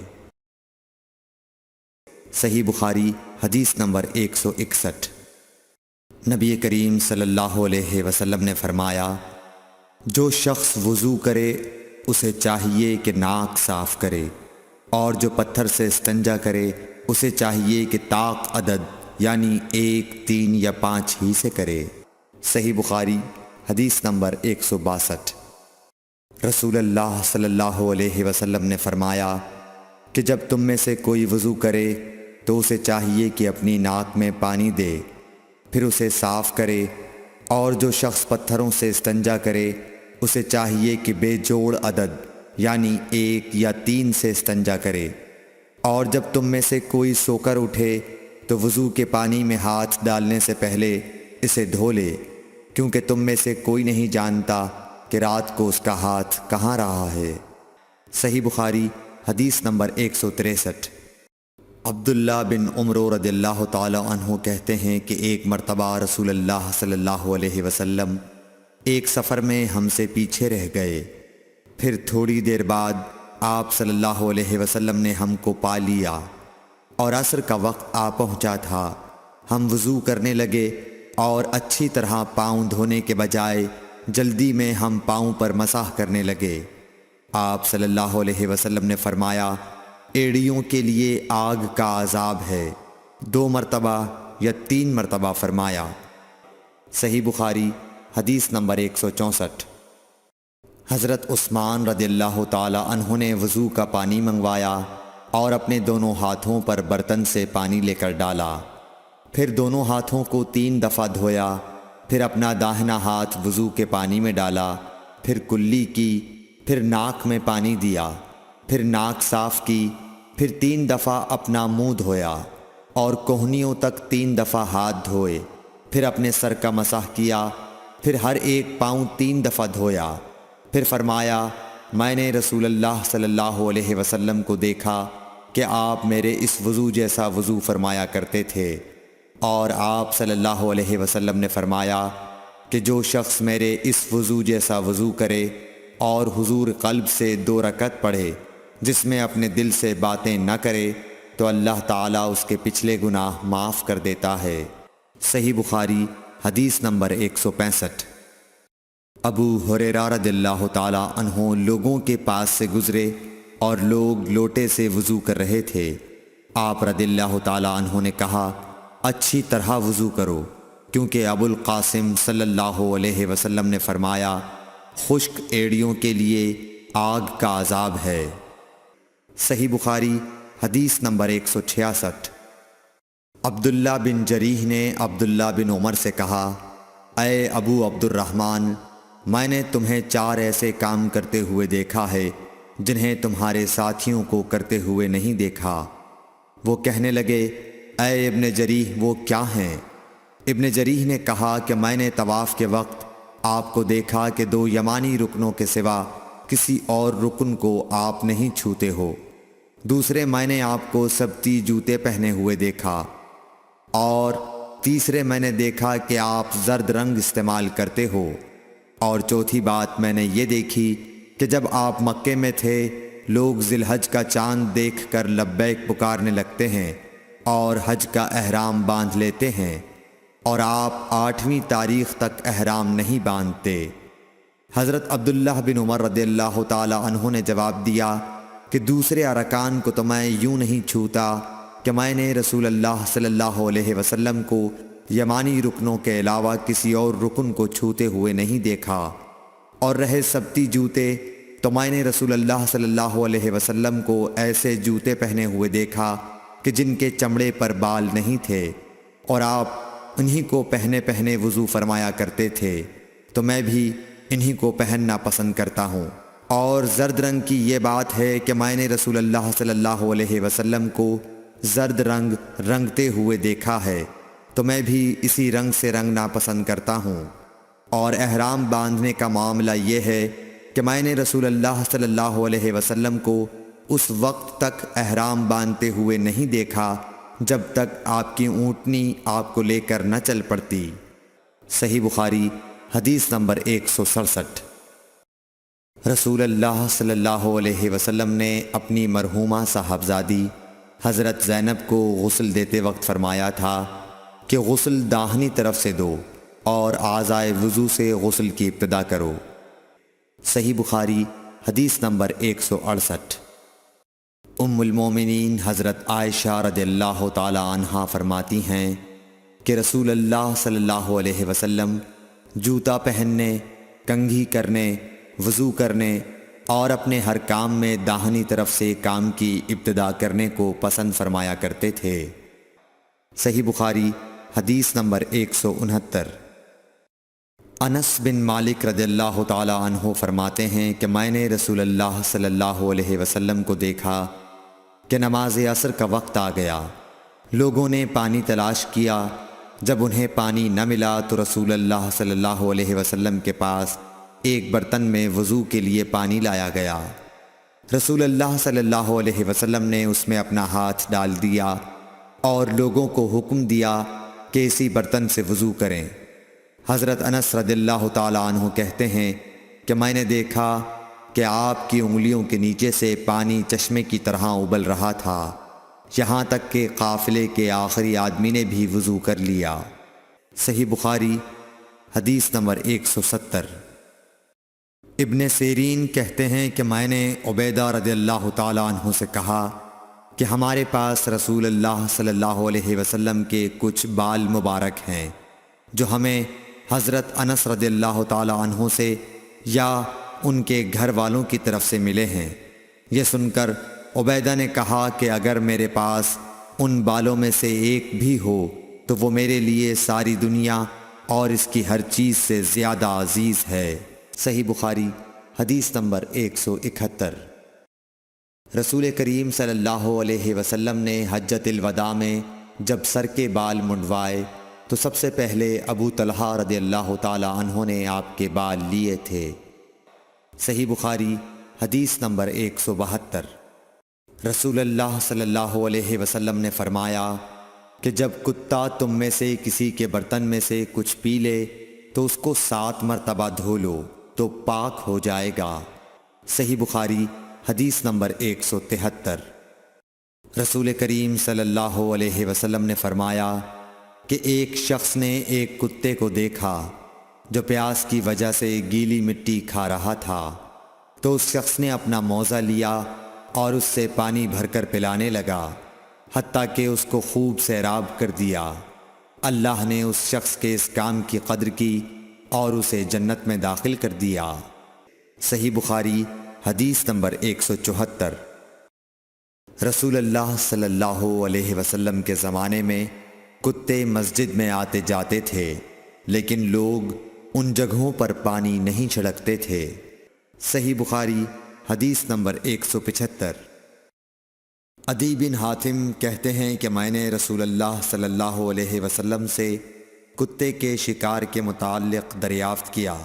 صحیح بخاری حدیث نمبر 161۔ نبی کریم صلی اللہ علیہ وسلم نے فرمایا، جو شخص وضو کرے اسے چاہیے کہ ناک صاف کرے، اور جو پتھر سے استنجا کرے اسے چاہیے کہ طاق عدد یعنی 1، 3 یا 5 ہی سے کرے۔ صحیح بخاری حدیث نمبر 162۔ رسول اللہ صلی اللہ علیہ وسلم نے فرمایا کہ جب تم میں سے کوئی وضو کرے تو اسے چاہیے کہ اپنی ناک میں پانی دے، پھر اسے صاف کرے، اور جو شخص پتھروں سے استنجا کرے اسے چاہیے کہ بے جوڑ عدد یعنی 1 یا 3 سے استنجا کرے، اور جب تم میں سے کوئی سو کر اٹھے تو وضو کے پانی میں ہاتھ ڈالنے سے پہلے اسے دھو لے، کیونکہ تم میں سے کوئی نہیں جانتا کہ رات کو اس کا ہاتھ کہاں رہا ہے۔ صحیح بخاری حدیث نمبر 163۔ عبداللہ بن عمر رضی اللہ تعالی عنہ کہتے ہیں کہ ایک مرتبہ رسول اللہ صلی اللہ علیہ وسلم ایک سفر میں ہم سے پیچھے رہ گئے، پھر تھوڑی دیر بعد آپ صلی اللہ علیہ وسلم نے ہم کو پا لیا اور عصر کا وقت آ پہنچا تھا۔ ہم وضو کرنے لگے اور اچھی طرح پاؤں دھونے کے بجائے جلدی میں ہم پاؤں پر مسح کرنے لگے۔ آپ صلی اللہ علیہ وسلم نے فرمایا، ایڑیوں کے لیے آگ کا عذاب ہے، 2 مرتبہ یا 3 مرتبہ فرمایا۔ صحیح بخاری حدیث نمبر 164۔ حضرت عثمان رضی اللہ تعالی عنہ نے وضو کا پانی منگوایا اور اپنے دونوں ہاتھوں پر برتن سے پانی لے کر ڈالا، پھر دونوں ہاتھوں کو 3 دفعہ دھویا، پھر اپنا داہنا ہاتھ وضو کے پانی میں ڈالا، پھر کلی کی، پھر ناک میں پانی دیا، پھر ناک صاف کی، پھر 3 دفعہ اپنا منہ دھویا اور کوہنیوں تک 3 دفعہ ہاتھ دھوئے، پھر اپنے سر کا مسح کیا، پھر ہر ایک پاؤں 3 دفعہ دھویا، پھر فرمایا، میں نے رسول اللہ صلی اللہ علیہ وسلم کو دیکھا کہ آپ میرے اس وضو جیسا وضو فرمایا کرتے تھے، اور آپ صلی اللہ علیہ وسلم نے فرمایا کہ جو شخص میرے اس وضو جیسا وضو کرے اور حضور قلب سے 2 رکعت پڑھے جس میں اپنے دل سے باتیں نہ کرے تو اللہ تعالیٰ اس کے پچھلے گناہ معاف کر دیتا ہے۔ صحیح بخاری حدیث نمبر 165۔ ابو ہریرہ رضی اللہ تعالیٰ عنہ لوگوں کے پاس سے گزرے اور لوگ لوٹے سے وضو کر رہے تھے۔ آپ رضی اللہ تعالیٰ عنہ نے کہا، اچھی طرح وضو کرو، کیونکہ ابو القاسم صلی اللہ علیہ وسلم نے فرمایا، خشک ایڑیوں کے لیے آگ کا عذاب ہے۔ صحیح بخاری حدیث نمبر 166۔ عبداللہ بن جریح نے عبداللہ بن عمر سے کہا، اے ابو عبد الرحمن، میں نے تمہیں 4 ایسے کام کرتے ہوئے دیکھا ہے جنہیں تمہارے ساتھیوں کو کرتے ہوئے نہیں دیکھا۔ وہ کہنے لگے، اے ابن جریح وہ کیا ہیں؟ ابن جریح نے کہا کہ میں نے طواف کے وقت آپ کو دیکھا کہ 2 یمانی رکنوں کے سوا کسی اور رکن کو آپ نہیں چھوتے ہو۔ دوسرے میں نے آپ کو سبتی جوتے پہنے ہوئے دیکھا، اور تیسرے میں نے دیکھا کہ آپ زرد رنگ استعمال کرتے ہو، اور چوتھی بات میں نے یہ دیکھی کہ جب آپ مکے میں تھے لوگ ذی الحج کا چاند دیکھ کر لبیک پکارنے لگتے ہیں اور حج کا احرام باندھ لیتے ہیں، اور آپ 8ویں تاریخ تک احرام نہیں باندھتے۔ حضرت عبداللہ بن عمر رضی اللہ تعالی عنہ نے جواب دیا کہ دوسرے ارکان کو تو میں یوں نہیں چھوتا کہ میں نے رسول اللہ صلی اللہ علیہ وسلم کو یمانی رکنوں کے علاوہ کسی اور رکن کو چھوتے ہوئے نہیں دیکھا، اور رہے سبتی جوتے تو میں نے رسول اللہ صلی اللہ علیہ وسلم کو ایسے جوتے پہنے ہوئے دیکھا کہ جن کے چمڑے پر بال نہیں تھے، اور آپ انہی کو پہنے پہنے وضو فرمایا کرتے تھے، تو میں بھی انہی کو پہننا پسند کرتا ہوں۔ اور زرد رنگ کی یہ بات ہے کہ میں نے رسول اللہ صلی اللہ علیہ وسلم کو زرد رنگ رنگتے ہوئے دیکھا ہے، تو میں بھی اسی رنگ سے رنگنا پسند کرتا ہوں۔ اور احرام باندھنے کا معاملہ یہ ہے کہ میں نے رسول اللہ صلی اللہ علیہ وسلم کو اس وقت تک احرام باندھتے ہوئے نہیں دیکھا جب تک آپ کی اونٹنی آپ کو لے کر نہ چل پڑتی۔ صحیح بخاری حدیث نمبر 167۔ رسول اللہ صلی اللہ علیہ وسلم نے اپنی مرحومہ صاحبزادی حضرت زینب کو غسل دیتے وقت فرمایا تھا کہ غسل داہنی طرف سے دو اور اعضائے وضو سے غسل کی ابتدا کرو۔ صحیح بخاری حدیث نمبر 168۔ ام المومنین حضرت عائشہ رضی اللہ تعالی عنہا فرماتی ہیں کہ رسول اللہ صلی اللہ علیہ وسلم جوتا پہننے، کنگھی کرنے، وضو کرنے اور اپنے ہر کام میں داہنی طرف سے کام کی ابتدا کرنے کو پسند فرمایا کرتے تھے۔ صحیح بخاری حدیث نمبر 169۔ انس بن مالک رضی اللہ تعالی عنہ فرماتے ہیں کہ میں نے رسول اللہ صلی اللہ علیہ وسلم کو دیکھا کہ نماز عصر کا وقت آ گیا، لوگوں نے پانی تلاش کیا، جب انہیں پانی نہ ملا تو رسول اللہ صلی اللہ علیہ وسلم کے پاس ایک برتن میں وضو کے لیے پانی لایا گیا۔ رسول اللہ صلی اللہ علیہ وسلم نے اس میں اپنا ہاتھ ڈال دیا اور لوگوں کو حکم دیا کہ اسی برتن سے وضو کریں۔ حضرت انس رضی اللہ تعالی عنہ کہتے ہیں کہ میں نے دیکھا کہ آپ کی انگلیوں کے نیچے سے پانی چشمے کی طرح ابل رہا تھا، یہاں تک کہ قافلے کے آخری آدمی نے بھی وضو کر لیا۔ صحیح بخاری حدیث نمبر 170۔ ابن سیرین کہتے ہیں کہ میں نے عبیدہ رضی اللہ تعالی عنہ سے کہا کہ ہمارے پاس رسول اللہ صلی اللہ علیہ وسلم کے کچھ بال مبارک ہیں جو ہمیں حضرت انس رضی اللہ تعالی عنہ سے یا ان کے گھر والوں کی طرف سے ملے ہیں۔ یہ سن کر عبیدہ نے کہا کہ اگر میرے پاس ان بالوں میں سے ایک بھی ہو تو وہ میرے لیے ساری دنیا اور اس کی ہر چیز سے زیادہ عزیز ہے۔ صحیح بخاری حدیث نمبر 171۔ رسول کریم صلی اللہ علیہ وسلم نے حجۃ الوداع میں جب سر کے بال منڈوائے تو سب سے پہلے ابو طلحہ رضی اللہ تعالی عنہ نے آپ کے بال لیے تھے۔ صحیح بخاری حدیث نمبر 172۔ رسول اللہ صلی اللہ علیہ وسلم نے فرمایا کہ جب کتا تم میں سے کسی کے برتن میں سے کچھ پی لے تو اس کو 7 مرتبہ دھو لو تو پاک ہو جائے گا۔ صحیح بخاری حدیث نمبر 173۔ رسول کریم صلی اللہ علیہ وسلم نے فرمایا کہ ایک شخص نے ایک کتے کو دیکھا جو پیاس کی وجہ سے گیلی مٹی کھا رہا تھا، تو اس شخص نے اپنا موزہ لیا اور اس سے پانی بھر کر پلانے لگا حتیٰ کہ اس کو خوب سیراب کر دیا۔ اللہ نے اس شخص کے اس کام کی قدر کی اور اسے جنت میں داخل کر دیا۔ صحیح بخاری حدیث نمبر 174۔ رسول اللہ صلی اللہ علیہ وسلم کے زمانے میں کتے مسجد میں آتے جاتے تھے، لیکن لوگ ان جگہوں پر پانی نہیں چھڑکتے تھے۔ صحیح بخاری حدیث نمبر 175۔ عدی بن حاتم کہتے ہیں کہ میں نے رسول اللہ صلی اللہ علیہ وسلم سے کتے کے شکار کے متعلق دریافت کیا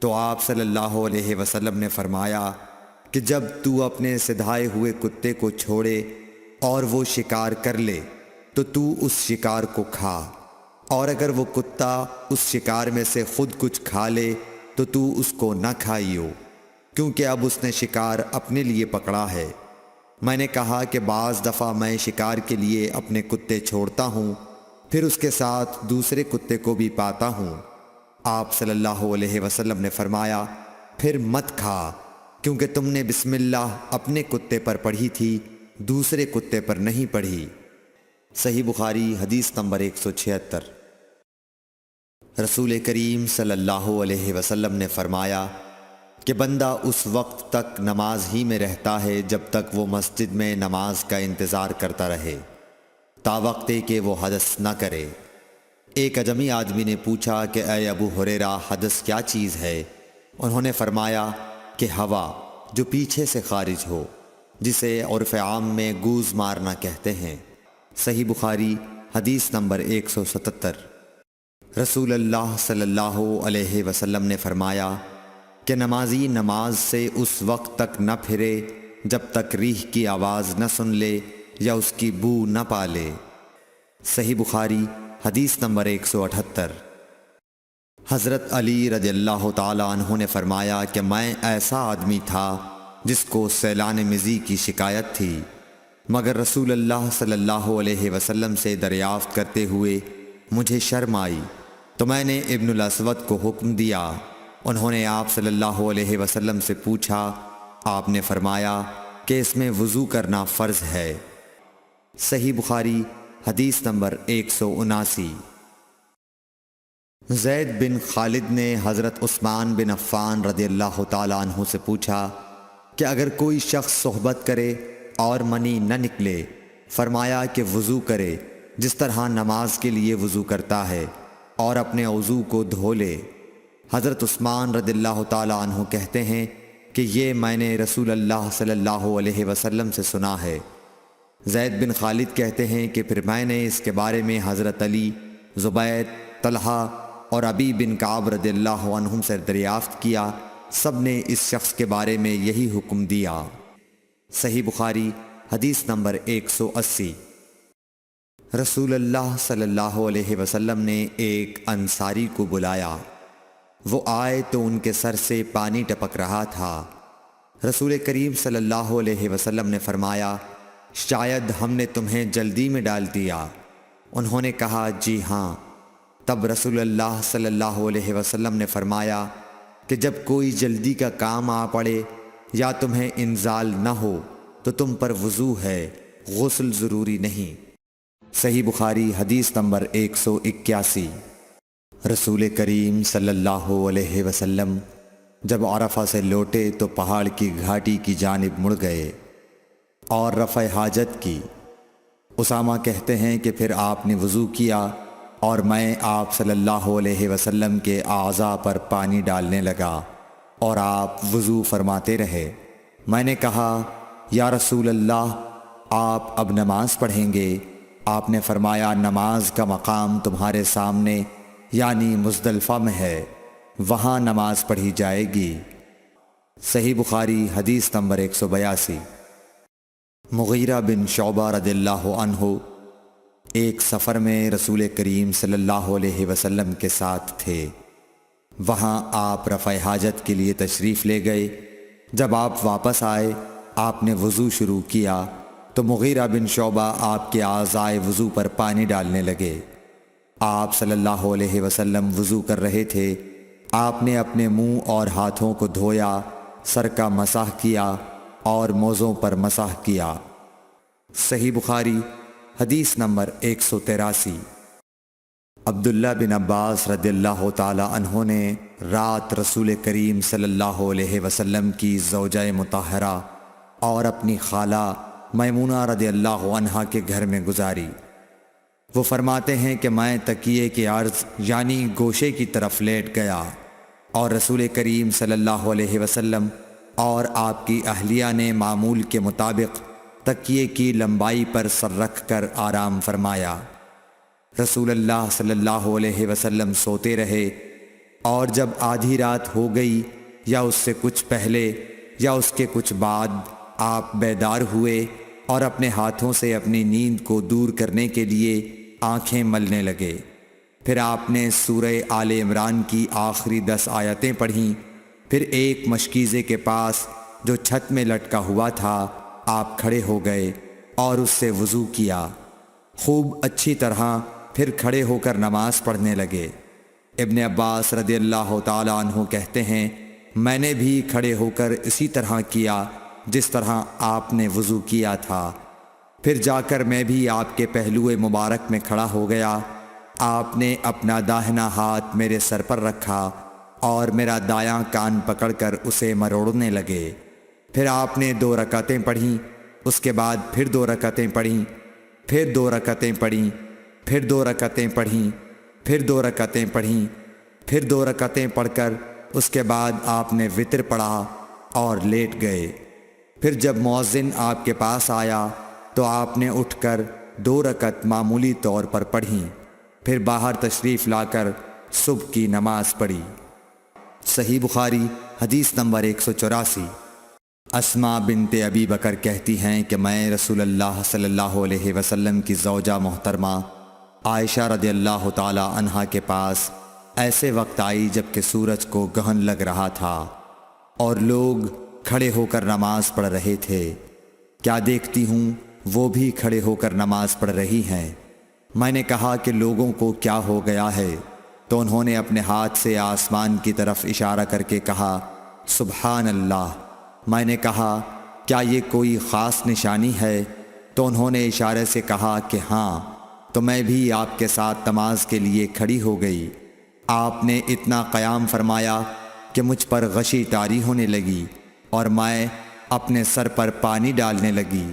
تو آپ صلی اللہ علیہ وسلم نے فرمایا کہ جب تو اپنے سدھائے ہوئے کتے کو چھوڑے اور وہ شکار کر لے تو اس شکار کو کھا، اور اگر وہ کتا اس شکار میں سے خود کچھ کھا لے تو اس کو نہ کھائیو، کیونکہ اب اس نے شکار اپنے لیے پکڑا ہے۔ میں نے کہا کہ بعض دفعہ میں شکار کے لیے اپنے کتے چھوڑتا ہوں، پھر اس کے ساتھ دوسرے کتے کو بھی پاتا ہوں۔ آپ صلی اللہ علیہ وسلم نے فرمایا پھر مت کھا، کیونکہ تم نے بسم اللہ اپنے کتے پر پڑھی تھی، دوسرے کتے پر نہیں پڑھی۔ صحیح بخاری حدیث نمبر 176۔ رسول کریم صلی اللہ علیہ وسلم نے فرمایا کہ بندہ اس وقت تک نماز ہی میں رہتا ہے جب تک وہ مسجد میں نماز کا انتظار کرتا رہے، تا وقت کہ وہ حدث نہ کرے۔ ایک اجمی آدمی نے پوچھا کہ اے ابو ہریرہ، حدث کیا چیز ہے؟ انہوں نے فرمایا کہ ہوا جو پیچھے سے خارج ہو، جسے عرف عام میں گوز مارنا کہتے ہیں۔ صحیح بخاری حدیث نمبر 177۔ رسول اللہ صلی اللہ علیہ وسلم نے فرمایا کہ نمازی نماز سے اس وقت تک نہ پھرے جب تک ریح کی آواز نہ سن لے یا اس کی بو نہ پا لے۔ صحیح بخاری حدیث نمبر 178۔ حضرت علی رضی اللہ تعالی عنہ نے فرمایا کہ میں ایسا آدمی تھا جس کو سیلان مزی کی شکایت تھی، مگر رسول اللہ صلی اللہ علیہ وسلم سے دریافت کرتے ہوئے مجھے شرم آئی، تو میں نے ابن الاسود کو حکم دیا۔ انہوں نے آپ صلی اللہ علیہ وسلم سے پوچھا، آپ نے فرمایا کہ اس میں وضو کرنا فرض ہے۔ صحیح بخاری حدیث نمبر 179۔ زید بن خالد نے حضرت عثمان بن عفان رضی اللہ تعالیٰ عنہ سے پوچھا کہ اگر کوئی شخص صحبت کرے اور منی نہ نکلے، فرمایا کہ وضو کرے جس طرح نماز کے لیے وضو کرتا ہے، اور اپنے وضو کو دھو لے۔ حضرت عثمان رضی اللہ تعالیٰ عنہ کہتے ہیں کہ یہ میں نے رسول اللہ صلی اللہ علیہ وسلم سے سنا ہے۔ زید بن خالد کہتے ہیں کہ پھر میں نے اس کے بارے میں حضرت علی، زبیر، طلحہ اور ابی بن کعب رضی اللہ عنہم سے دریافت کیا، سب نے اس شخص کے بارے میں یہی حکم دیا۔ صحیح بخاری حدیث نمبر 180۔ رسول اللہ صلی اللہ علیہ وسلم نے ایک انصاری کو بلایا، وہ آئے تو ان کے سر سے پانی ٹپک رہا تھا۔ رسول کریم صلی اللہ علیہ وسلم نے فرمایا شاید ہم نے تمہیں جلدی میں ڈال دیا۔ انہوں نے کہا جی ہاں۔ تب رسول اللہ صلی اللہ علیہ وسلم نے فرمایا کہ جب کوئی جلدی کا کام آ پڑے یا تمہیں انزال نہ ہو تو تم پر وضو ہے، غسل ضروری نہیں۔ صحیح بخاری حدیث نمبر 181۔ رسول کریم صلی اللہ علیہ وسلم جب عرفہ سے لوٹے تو پہاڑ کی گھاٹی کی جانب مڑ گئے اور رفع حاجت کی۔ اسامہ کہتے ہیں کہ پھر آپ نے وضو کیا اور میں آپ صلی اللہ علیہ وسلم کے اعضاء پر پانی ڈالنے لگا اور آپ وضو فرماتے رہے۔ میں نے کہا یا رسول اللہ، آپ اب نماز پڑھیں گے؟ آپ نے فرمایا نماز کا مقام تمہارے سامنے یعنی مزدلفہ میں ہے، وہاں نماز پڑھی جائے گی۔ صحیح بخاری حدیث نمبر 182۔ مغیرہ بن شعبہ رضی اللہ عنہ ایک سفر میں رسول کریم صلی اللہ علیہ وسلم کے ساتھ تھے۔ وہاں آپ رفع حاجت کے لیے تشریف لے گئے۔ جب آپ واپس آئے، آپ نے وضو شروع کیا تو مغیرہ بن شعبہ آپ کے اعضائے وضو پر پانی ڈالنے لگے۔ آپ صلی اللہ علیہ وسلم وضو کر رہے تھے۔ آپ نے اپنے منہ اور ہاتھوں کو دھویا، سر کا مسح کیا اور موزوں پر مسح کیا۔ صحیح بخاری حدیث نمبر 183۔ عبداللہ بن عباس رضی اللہ تعالی عنہ نے رات رسول کریم صلی اللہ علیہ وسلم کی زوجہ مطہرہ اور اپنی خالہ میمونہ رضی اللہ عنہا کے گھر میں گزاری۔ وہ فرماتے ہیں کہ میں تکیے کے عرض یعنی گوشے کی طرف لیٹ گیا اور رسول کریم صلی اللہ علیہ وسلم اور آپ کی اہلیہ نے معمول کے مطابق تکیے کی لمبائی پر سر رکھ کر آرام فرمایا۔ رسول اللہ صلی اللہ علیہ وسلم سوتے رہے۔ اور جب آدھی رات ہو گئی یا اس سے کچھ پہلے یا اس کے کچھ بعد آپ بیدار ہوئے اور اپنے ہاتھوں سے اپنی نیند کو دور کرنے کے لیے آنکھیں ملنے لگے۔ پھر آپ نے سورہ آل عمران کی آخری 10 آیتیں پڑھیں۔ پھر ایک مشکیزے کے پاس جو چھت میں لٹکا ہوا تھا آپ کھڑے ہو گئے اور اس سے وضو کیا، خوب اچھی طرح، پھر کھڑے ہو کر نماز پڑھنے لگے۔ ابن عباس رضی اللہ تعالیٰ عنہ کہتے ہیں، میں نے بھی کھڑے ہو کر اسی طرح کیا جس طرح آپ نے وضو کیا تھا۔ پھر جا کر میں بھی آپ کے پہلو مبارک میں کھڑا ہو گیا۔ آپ نے اپنا داہنا ہاتھ میرے سر پر رکھا اور میرا دایاں کان پکڑ کر اسے مروڑنے لگے۔ پھر آپ نے 2 رکعتیں پڑھیں، اس کے بعد پھر 2 رکعتیں پڑھیں، پھر 2 رکعتیں پڑھیں، پھر 2 رکعتیں پڑھیں، پھر 2 رکعتیں پڑھیں، پھر 2 رکعتیں پڑھ کر اس کے بعد آپ نے وتر پڑھا اور لیٹ گئے۔ پھر جب مؤذن آپ کے پاس آیا تو آپ نے اٹھ کر 2 رکعت معمولی طور پر پڑھیں، پھر باہر تشریف لا کر صبح کی نماز پڑھی۔ صحیح بخاری حدیث نمبر 184۔ اسماء بنت ابی بکر کہتی ہیں کہ میں رسول اللہ صلی اللہ علیہ وسلم کی زوجہ محترمہ عائشہ رضی اللہ تعالی عنہا کے پاس ایسے وقت آئی جب کہ سورج کو گہن لگ رہا تھا اور لوگ کھڑے ہو کر نماز پڑھ رہے تھے۔ کیا دیکھتی ہوں وہ بھی کھڑے ہو کر نماز پڑھ رہی ہیں۔ میں نے کہا کہ لوگوں کو کیا ہو گیا ہے، تو انہوں نے اپنے ہاتھ سے آسمان کی طرف اشارہ کر کے کہا سبحان اللہ۔ میں نے کہا کیا یہ کوئی خاص نشانی ہے؟ تو انہوں نے اشارے سے کہا کہ ہاں، تو میں بھی آپ کے ساتھ نماز کے لیے کھڑی ہو گئی۔ آپ نے اتنا قیام فرمایا کہ مجھ پر غشی طاری ہونے لگی اور میں اپنے سر پر پانی ڈالنے لگی۔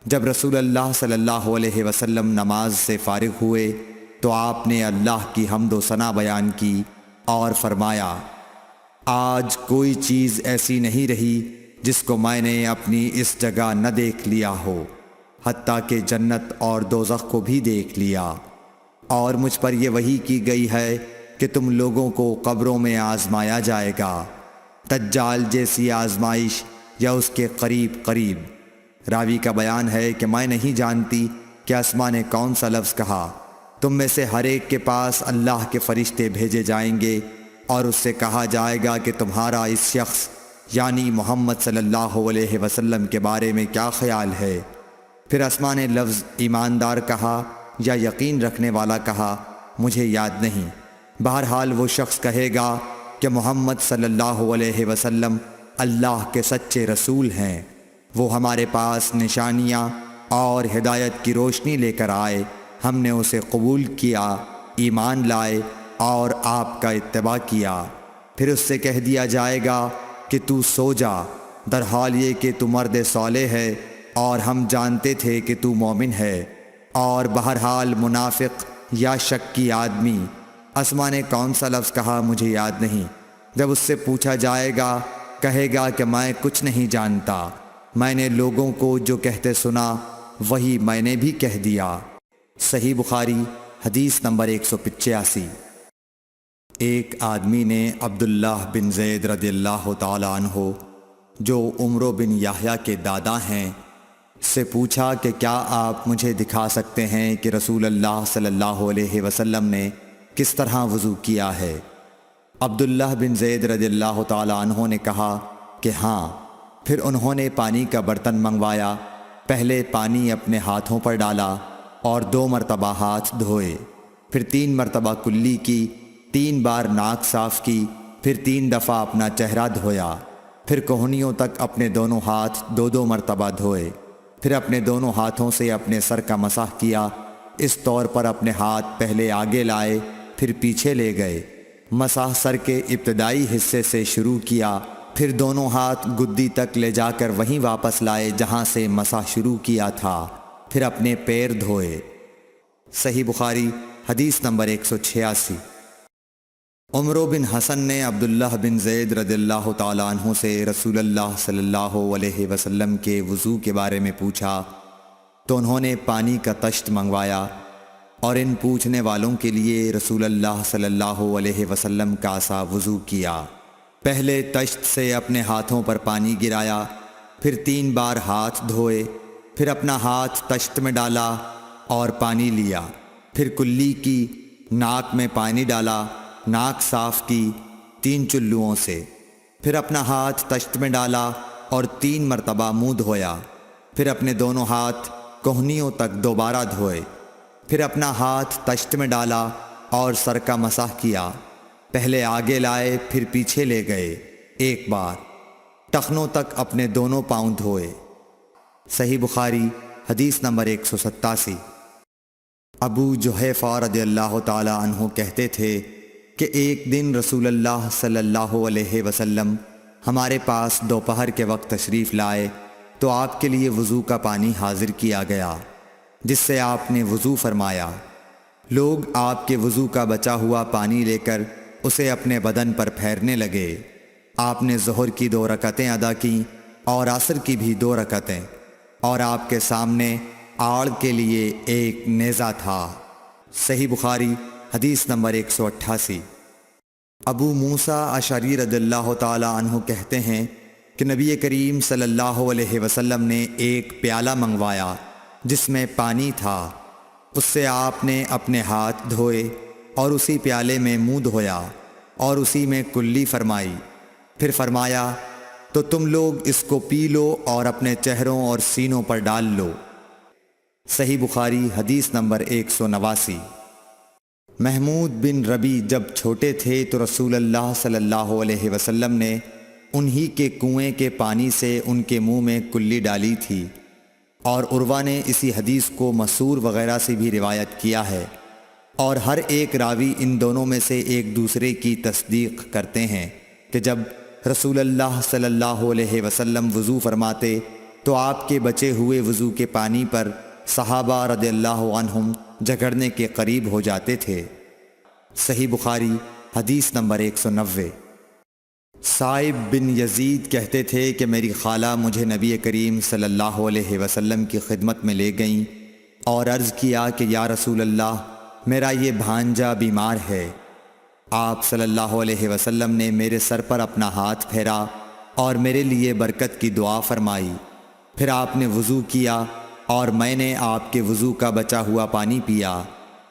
جب رسول اللہ صلی اللہ علیہ وسلم نماز سے فارغ ہوئے تو آپ نے اللہ کی حمد و ثنا بیان کی اور فرمایا آج کوئی چیز ایسی نہیں رہی جس کو میں نے اپنی اس جگہ نہ دیکھ لیا ہو، حتیٰ کہ جنت اور دوزخ کو بھی دیکھ لیا، اور مجھ پر یہ وحی کی گئی ہے کہ تم لوگوں کو قبروں میں آزمایا جائے گا، دجال جیسی آزمائش یا اس کے قریب قریب۔ راوی کا بیان ہے کہ میں نہیں جانتی کہ اسماء نے کون سا لفظ کہا۔ تم میں سے ہر ایک کے پاس اللہ کے فرشتے بھیجے جائیں گے اور اس سے کہا جائے گا کہ تمہارا اس شخص یعنی محمد صلی اللہ علیہ وسلم کے بارے میں کیا خیال ہے؟ پھر اسماء نے لفظ ایماندار کہا یا یقین رکھنے والا کہا، مجھے یاد نہیں۔ بہرحال وہ شخص کہے گا کہ محمد صلی اللہ علیہ وسلم اللہ کے سچے رسول ہیں، وہ ہمارے پاس نشانیاں اور ہدایت کی روشنی لے کر آئے، ہم نے اسے قبول کیا، ایمان لائے اور آپ کا اتباع کیا۔ پھر اس سے کہہ دیا جائے گا کہ تو سو جا، در حال یہ کہ تو مرد صالح ہے اور ہم جانتے تھے کہ تو مومن ہے، اور بہرحال منافق یا شکی آدمی۔ اسماء نے کون سا لفظ کہا مجھے یاد نہیں۔ جب اس سے پوچھا جائے گا کہے گا کہ میں کچھ نہیں جانتا، میں نے لوگوں کو جو کہتے سنا وہی میں نے بھی کہہ دیا۔ صحیح بخاری حدیث نمبر 185۔ ایک آدمی نے عبداللہ بن زید رضی اللہ تعالیٰ عنہ جو عمرو بن یحییٰ کے دادا ہیں سے پوچھا کہ کیا آپ مجھے دکھا سکتے ہیں کہ رسول اللہ صلی اللہ علیہ وسلم نے کس طرح وضو کیا ہے؟ عبداللہ بن زید رضی اللہ تعالیٰ عنہ نے کہا کہ ہاں۔ پھر انہوں نے پانی کا برتن منگوایا، پہلے پانی اپنے ہاتھوں پر ڈالا اور 2 مرتبہ ہاتھ دھوئے، پھر 3 مرتبہ کلی کی، 3 بار ناک صاف کی، پھر 3 دفعہ اپنا چہرہ دھویا، پھر کوہنیوں تک اپنے دونوں ہاتھ 2 مرتبہ دھوئے، پھر اپنے دونوں ہاتھوں سے اپنے سر کا مسح کیا، اس طور پر اپنے ہاتھ پہلے آگے لائے پھر پیچھے لے گئے، مسح سر کے ابتدائی حصے سے شروع کیا، پھر دونوں ہاتھ گدی تک لے جا کر وہیں واپس لائے جہاں سے مسح شروع کیا تھا، پھر اپنے پیر دھوئے۔ صحیح بخاری حدیث نمبر 186۔ عمرو بن حسن نے عبداللہ بن زید رضی اللہ تعالیٰ عنہ سے رسول اللہ صلی اللہ علیہ وسلم کے وضو کے بارے میں پوچھا تو انہوں نے پانی کا طشت منگوایا، اور ان پوچھنے والوں کے لیے رسول اللہ صلی اللہ علیہ وسلم کا سا وضو کیا۔ پہلے تشت سے اپنے ہاتھوں پر پانی گرایا، پھر 3 بار ہاتھ دھوئے، پھر اپنا ہاتھ تشت میں ڈالا اور پانی لیا، پھر کلی کی، ناک میں پانی ڈالا، ناک صاف کی 3 چلوؤں سے، پھر اپنا ہاتھ تشت میں ڈالا اور 3 مرتبہ منہ دھویا، پھر اپنے دونوں ہاتھ کوہنیوں تک دوبارہ دھوئے، پھر اپنا ہاتھ تشت میں ڈالا اور سر کا مسح کیا، پہلے آگے لائے پھر پیچھے لے گئے 1 بار، ٹخنوں تک اپنے دونوں پاؤں دھوئے۔ صحیح بخاری حدیث نمبر 187۔ ابو جحیفہ رضی اللہ تعالی عنہ کہتے تھے کہ ایک دن رسول اللہ صلی اللہ علیہ وسلم ہمارے پاس دوپہر کے وقت تشریف لائے تو آپ کے لیے وضو کا پانی حاضر کیا گیا، جس سے آپ نے وضو فرمایا۔ لوگ آپ کے وضو کا بچا ہوا پانی لے کر اسے اپنے بدن پر پھیرنے لگے۔ آپ نے ظہر کی 2 رکعتیں ادا کیں اور عصر کی بھی 2 رکعتیں، اور آپ کے سامنے آڑ کے لیے ایک نیزہ تھا۔ صحیح بخاری حدیث نمبر 188۔ ابو موسیٰ اشعری رضی اللہ تعالی عنہ کہتے ہیں کہ نبی کریم صلی اللہ علیہ وسلم نے ایک پیالہ منگوایا جس میں پانی تھا، اس سے آپ نے اپنے ہاتھ دھوئے اور اسی پیالے میں منہ دھویا اور اسی میں کلی فرمائی، پھر فرمایا تو تم لوگ اس کو پی لو اور اپنے چہروں اور سینوں پر ڈال لو۔ صحیح بخاری حدیث نمبر 189۔ محمود بن ربی جب چھوٹے تھے تو رسول اللہ صلی اللہ علیہ وسلم نے انہی کے کنویں کے پانی سے ان کے منہ میں کلی ڈالی تھی، اور عروہ نے اسی حدیث کو مسور وغیرہ سے بھی روایت کیا ہے، اور ہر ایک راوی ان دونوں میں سے ایک دوسرے کی تصدیق کرتے ہیں کہ جب رسول اللہ صلی اللہ علیہ وسلم وضو فرماتے تو آپ کے بچے ہوئے وضو کے پانی پر صحابہ رضی اللہ عنہم جھگڑنے کے قریب ہو جاتے تھے۔ صحیح بخاری حدیث نمبر 190۔ صائب بن یزید کہتے تھے کہ میری خالہ مجھے نبی کریم صلی اللہ علیہ وسلم کی خدمت میں لے گئیں اور عرض کیا کہ یا رسول اللہ، میرا یہ بھانجا بیمار ہے۔ آپ صلی اللہ علیہ وسلم نے میرے سر پر اپنا ہاتھ پھیرا اور میرے لیے برکت کی دعا فرمائی، پھر آپ نے وضو کیا اور میں نے آپ کے وضو کا بچا ہوا پانی پیا،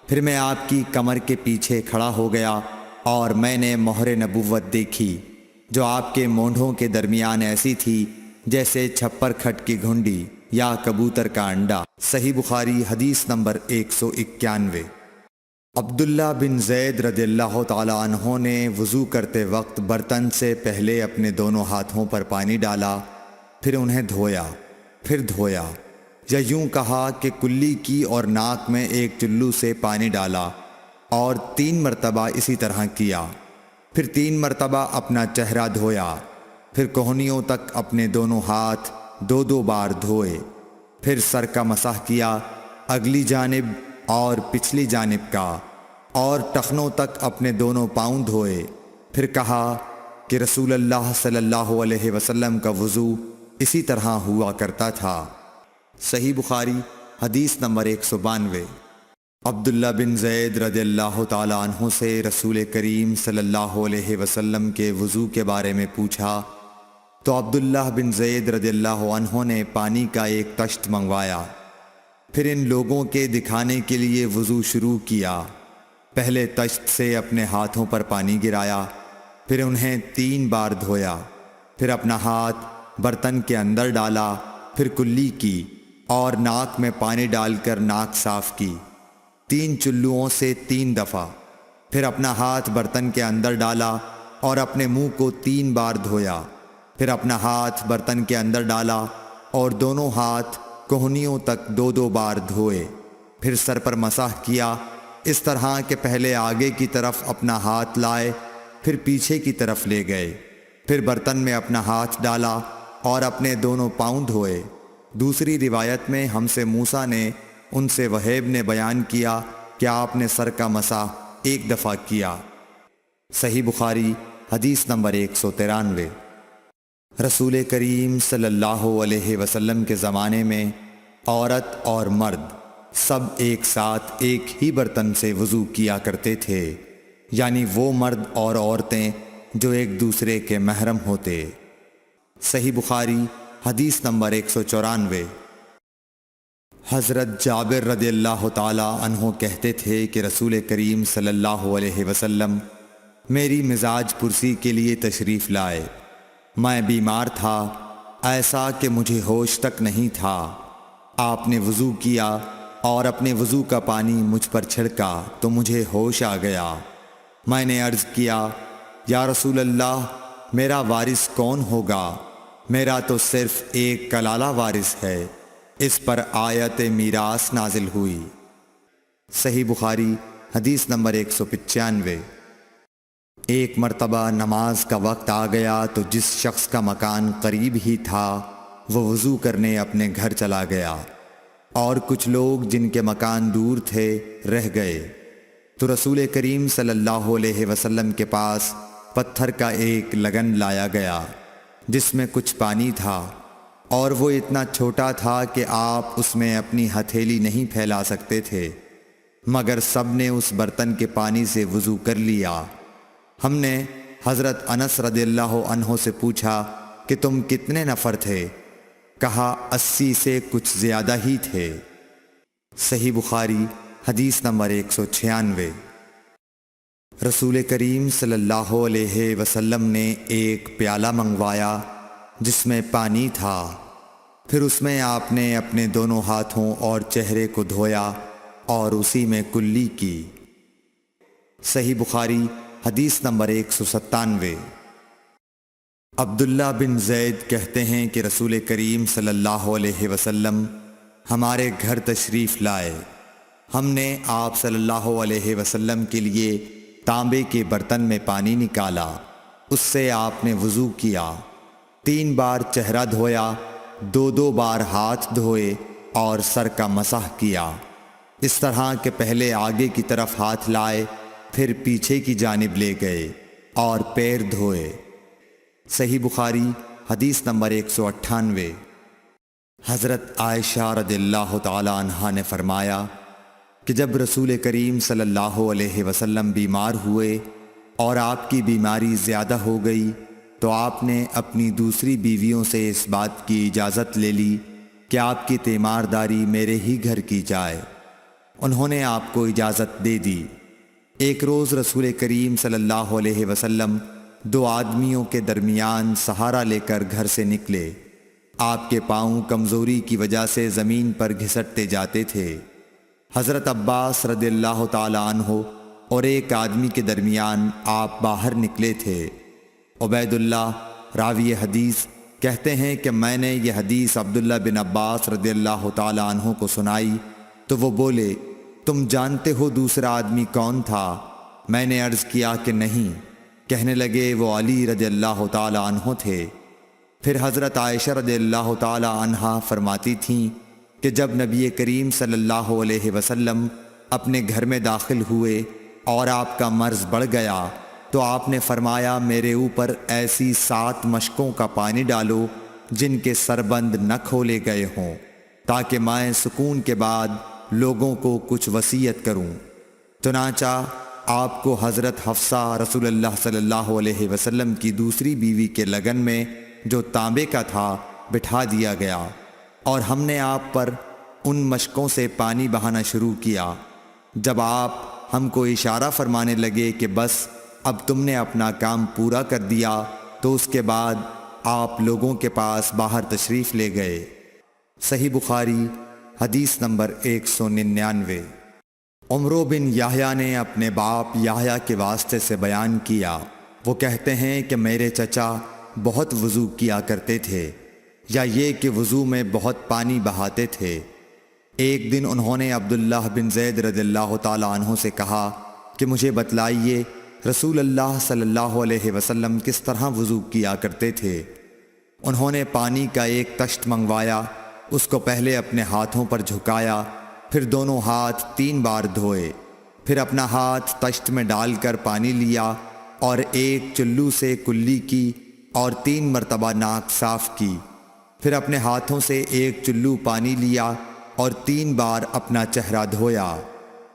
پھر میں آپ کی کمر کے پیچھے کھڑا ہو گیا اور میں نے مہر نبوت دیکھی جو آپ کے مونڈھوں کے درمیان ایسی تھی جیسے چھپر کھٹ کی گھنڈی یا کبوتر کا انڈا۔ صحیح بخاری حدیث نمبر 191۔ عبداللہ بن زید رضی اللہ تعالی عنہ نے وضو کرتے وقت برتن سے پہلے اپنے دونوں ہاتھوں پر پانی ڈالا، پھر انہیں دھویا، پھر دھویا، یا یوں کہا کہ کلی کی اور ناک میں ایک چلو سے پانی ڈالا اور 3 مرتبہ اسی طرح کیا، پھر 3 مرتبہ اپنا چہرہ دھویا، پھر کوہنیوں تک اپنے دونوں ہاتھ 2 بار دھوئے، پھر سر کا مسح کیا، اگلی جانب اور پچھلی جانب کا، اور ٹخنوں تک اپنے دونوں پاؤں دھوئے، پھر کہا کہ رسول اللہ صلی اللہ علیہ وسلم کا وضو اسی طرح ہوا کرتا تھا۔ صحیح بخاری حدیث نمبر 192۔ عبداللہ بن زید رضی اللہ تعالی عنہ سے رسول کریم صلی اللہ علیہ وسلم کے وضو کے بارے میں پوچھا تو عبداللہ بن زید رضی اللہ عنہ نے پانی کا ایک تشت منگوایا، پھر ان لوگوں کے دکھانے کے لیے وضو شروع کیا۔ پہلے تشت سے اپنے ہاتھوں پر پانی گرایا، پھر انہیں 3 بار دھویا، پھر اپنا ہاتھ برتن کے اندر ڈالا، پھر کلی کی اور ناک میں پانی ڈال کر ناک صاف کی 3 چلوؤں سے 3 دفعہ، پھر اپنا ہاتھ برتن کے اندر ڈالا اور اپنے منہ کو 3 بار دھویا، پھر اپنا ہاتھ برتن کے اندر ڈالا اور دونوں ہاتھ کوہنیوں تک 2 بار دھوئے، پھر سر پر مسح کیا، اس طرح کہ پہلے آگے کی طرف اپنا ہاتھ لائے، پھر پیچھے کی طرف لے گئے، پھر برتن میں اپنا ہاتھ ڈالا اور اپنے دونوں پاؤں دھوئے۔ دوسری روایت میں ہم سے موسیٰ نے ان سے وہیب نے بیان کیا کہ آپ نے سر کا مسح 1 دفعہ کیا۔ صحیح بخاری حدیث نمبر 193۔ رسول کریم صلی اللہ علیہ وسلم کے زمانے میں عورت اور مرد سب ایک ساتھ ایک ہی برتن سے وضو کیا کرتے تھے، یعنی وہ مرد اور عورتیں جو ایک دوسرے کے محرم ہوتے۔ صحیح بخاری حدیث نمبر 194۔ حضرت جابر رضی اللہ تعالی عنہ کہتے تھے کہ رسول کریم صلی اللہ علیہ وسلم میری مزاج پرسی کے لیے تشریف لائے۔ میں بیمار تھا، ایسا کہ مجھے ہوش تک نہیں تھا۔ آپ نے وضو کیا اور اپنے وضو کا پانی مجھ پر چھڑکا تو مجھے ہوش آ گیا۔ میں نے عرض کیا، یا رسول اللہ، میرا وارث کون ہوگا؟ میرا تو صرف ایک کلالہ وارث ہے۔ اس پر آیت میراث نازل ہوئی۔ صحیح بخاری حدیث نمبر 195۔ ایک مرتبہ نماز کا وقت آ گیا تو جس شخص کا مکان قریب ہی تھا وہ وضو کرنے اپنے گھر چلا گیا، اور کچھ لوگ جن کے مکان دور تھے رہ گئے۔ تو رسول کریم صلی اللہ علیہ وسلم کے پاس پتھر کا ایک لگن لایا گیا جس میں کچھ پانی تھا، اور وہ اتنا چھوٹا تھا کہ آپ اس میں اپنی ہتھیلی نہیں پھیلا سکتے تھے، مگر سب نے اس برتن کے پانی سے وضو کر لیا۔ ہم نے حضرت انس رضی اللہ عنہ سے پوچھا کہ تم کتنے نفر تھے؟ کہا 80 سے کچھ زیادہ ہی تھے۔ صحیح بخاری حدیث نمبر 196۔ رسول کریم صلی اللہ علیہ وسلم نے ایک پیالہ منگوایا جس میں پانی تھا، پھر اس میں آپ نے اپنے دونوں ہاتھوں اور چہرے کو دھویا اور اسی میں کلی کی۔ صحیح بخاری حدیث نمبر 197۔ عبداللہ بن زید کہتے ہیں کہ رسول کریم صلی اللہ علیہ وسلم ہمارے گھر تشریف لائے۔ ہم نے آپ صلی اللہ علیہ وسلم کے لیے تانبے کے برتن میں پانی نکالا، اس سے آپ نے وضو کیا، 3 بار چہرہ دھویا، 2 بار ہاتھ دھوئے اور سر کا مسح کیا، اس طرح کہ پہلے آگے کی طرف ہاتھ لائے، پھر پیچھے کی جانب لے گئے اور پیر دھوئے۔ صحیح بخاری حدیث نمبر 198۔ حضرت عائشہ رضی اللہ تعالی عنہا نے فرمایا کہ جب رسول کریم صلی اللہ علیہ وسلم بیمار ہوئے اور آپ کی بیماری زیادہ ہو گئی تو آپ نے اپنی دوسری بیویوں سے اس بات کی اجازت لے لی کہ آپ کی تیمارداری میرے ہی گھر کی جائے۔ انہوں نے آپ کو اجازت دے دی۔ ایک روز رسول کریم صلی اللہ علیہ وسلم 2 آدمیوں کے درمیان سہارا لے کر گھر سے نکلے۔ آپ کے پاؤں کمزوری کی وجہ سے زمین پر گھسٹتے جاتے تھے۔ حضرت عباس رضی اللہ تعالی عنہ اور ایک آدمی کے درمیان آپ باہر نکلے تھے۔ عبید اللہ راوی حدیث کہتے ہیں کہ میں نے یہ حدیث عبداللہ بن عباس رضی اللہ تعالی عنہ کو سنائی تو وہ بولے، تم جانتے ہو دوسرا آدمی کون تھا؟ میں نے عرض کیا کہ نہیں۔ کہنے لگے وہ علی رضی اللہ تعالی عنہ تھے۔ پھر حضرت عائشہ رضی اللہ تعالی عنہا فرماتی تھیں کہ جب نبی کریم صلی اللہ علیہ وسلم اپنے گھر میں داخل ہوئے اور آپ کا مرض بڑھ گیا تو آپ نے فرمایا، میرے اوپر ایسی 7 مشکوں کا پانی ڈالو جن کے سربند نہ کھولے گئے ہوں، تاکہ میں سکون کے بعد لوگوں کو کچھ وصیت کروں۔ چنانچہ آپ کو حضرت حفصہ رسول اللہ صلی اللہ علیہ وسلم کی دوسری بیوی کے لگن میں جو تانبے کا تھا بٹھا دیا گیا، اور ہم نے آپ پر ان مشکوں سے پانی بہانا شروع کیا۔ جب آپ ہم کو اشارہ فرمانے لگے کہ بس اب تم نے اپنا کام پورا کر دیا تو اس کے بعد آپ لوگوں کے پاس باہر تشریف لے گئے۔ صحیح بخاری حدیث نمبر 199۔ عمرو بن یحییٰ نے اپنے باپ یحییٰ کے واسطے سے بیان کیا، وہ کہتے ہیں کہ میرے چچا بہت وضو کیا کرتے تھے، یا یہ کہ وضو میں بہت پانی بہاتے تھے۔ ایک دن انہوں نے عبداللہ بن زید رضی اللہ تعالی عنہ سے کہا کہ مجھے بتلائیے رسول اللہ صلی اللہ علیہ وسلم کس طرح وضو کیا کرتے تھے۔ انہوں نے پانی کا ایک تشت منگوایا، اس کو پہلے اپنے ہاتھوں پر جھکایا، پھر دونوں ہاتھ 3 بار دھوئے، پھر اپنا ہاتھ تشت میں ڈال کر پانی لیا اور ایک چلو سے کلی کی اور 3 مرتبہ ناک صاف کی، پھر اپنے ہاتھوں سے ایک چلو پانی لیا اور 3 بار اپنا چہرہ دھویا،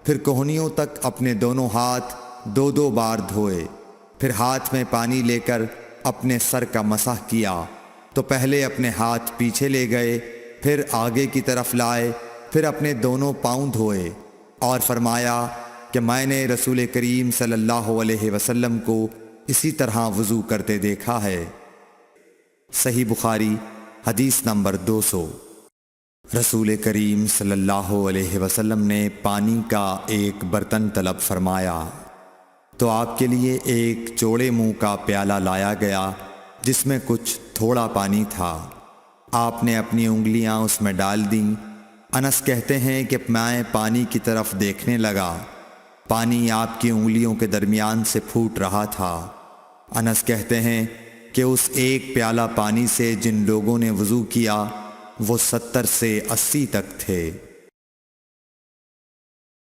پھر کوہنیوں تک اپنے دونوں ہاتھ 2 بار دھوئے، پھر ہاتھ میں پانی لے کر اپنے سر کا مسح کیا، تو پہلے اپنے ہاتھ پیچھے لے گئے، پھر آگے کی طرف لائے، پھر اپنے دونوں پاؤں دھوئے، اور فرمایا کہ میں نے رسول کریم صلی اللہ علیہ وسلم کو اسی طرح وضو کرتے دیکھا ہے۔ صحیح بخاری حدیث نمبر 200۔ رسول کریم صلی اللہ علیہ وسلم نے پانی کا ایک برتن طلب فرمایا تو آپ کے لیے ایک چوڑے منہ کا پیالہ لایا گیا جس میں کچھ تھوڑا پانی تھا۔ آپ نے اپنی انگلیاں اس میں ڈال دیں۔ انس کہتے ہیں کہ میں پانی کی طرف دیکھنے لگا، پانی آپ کی انگلیوں کے درمیان سے پھوٹ رہا تھا۔ انس کہتے ہیں کہ اس ایک پیالہ پانی سے جن لوگوں نے وضو کیا وہ 70 سے 80 تک تھے۔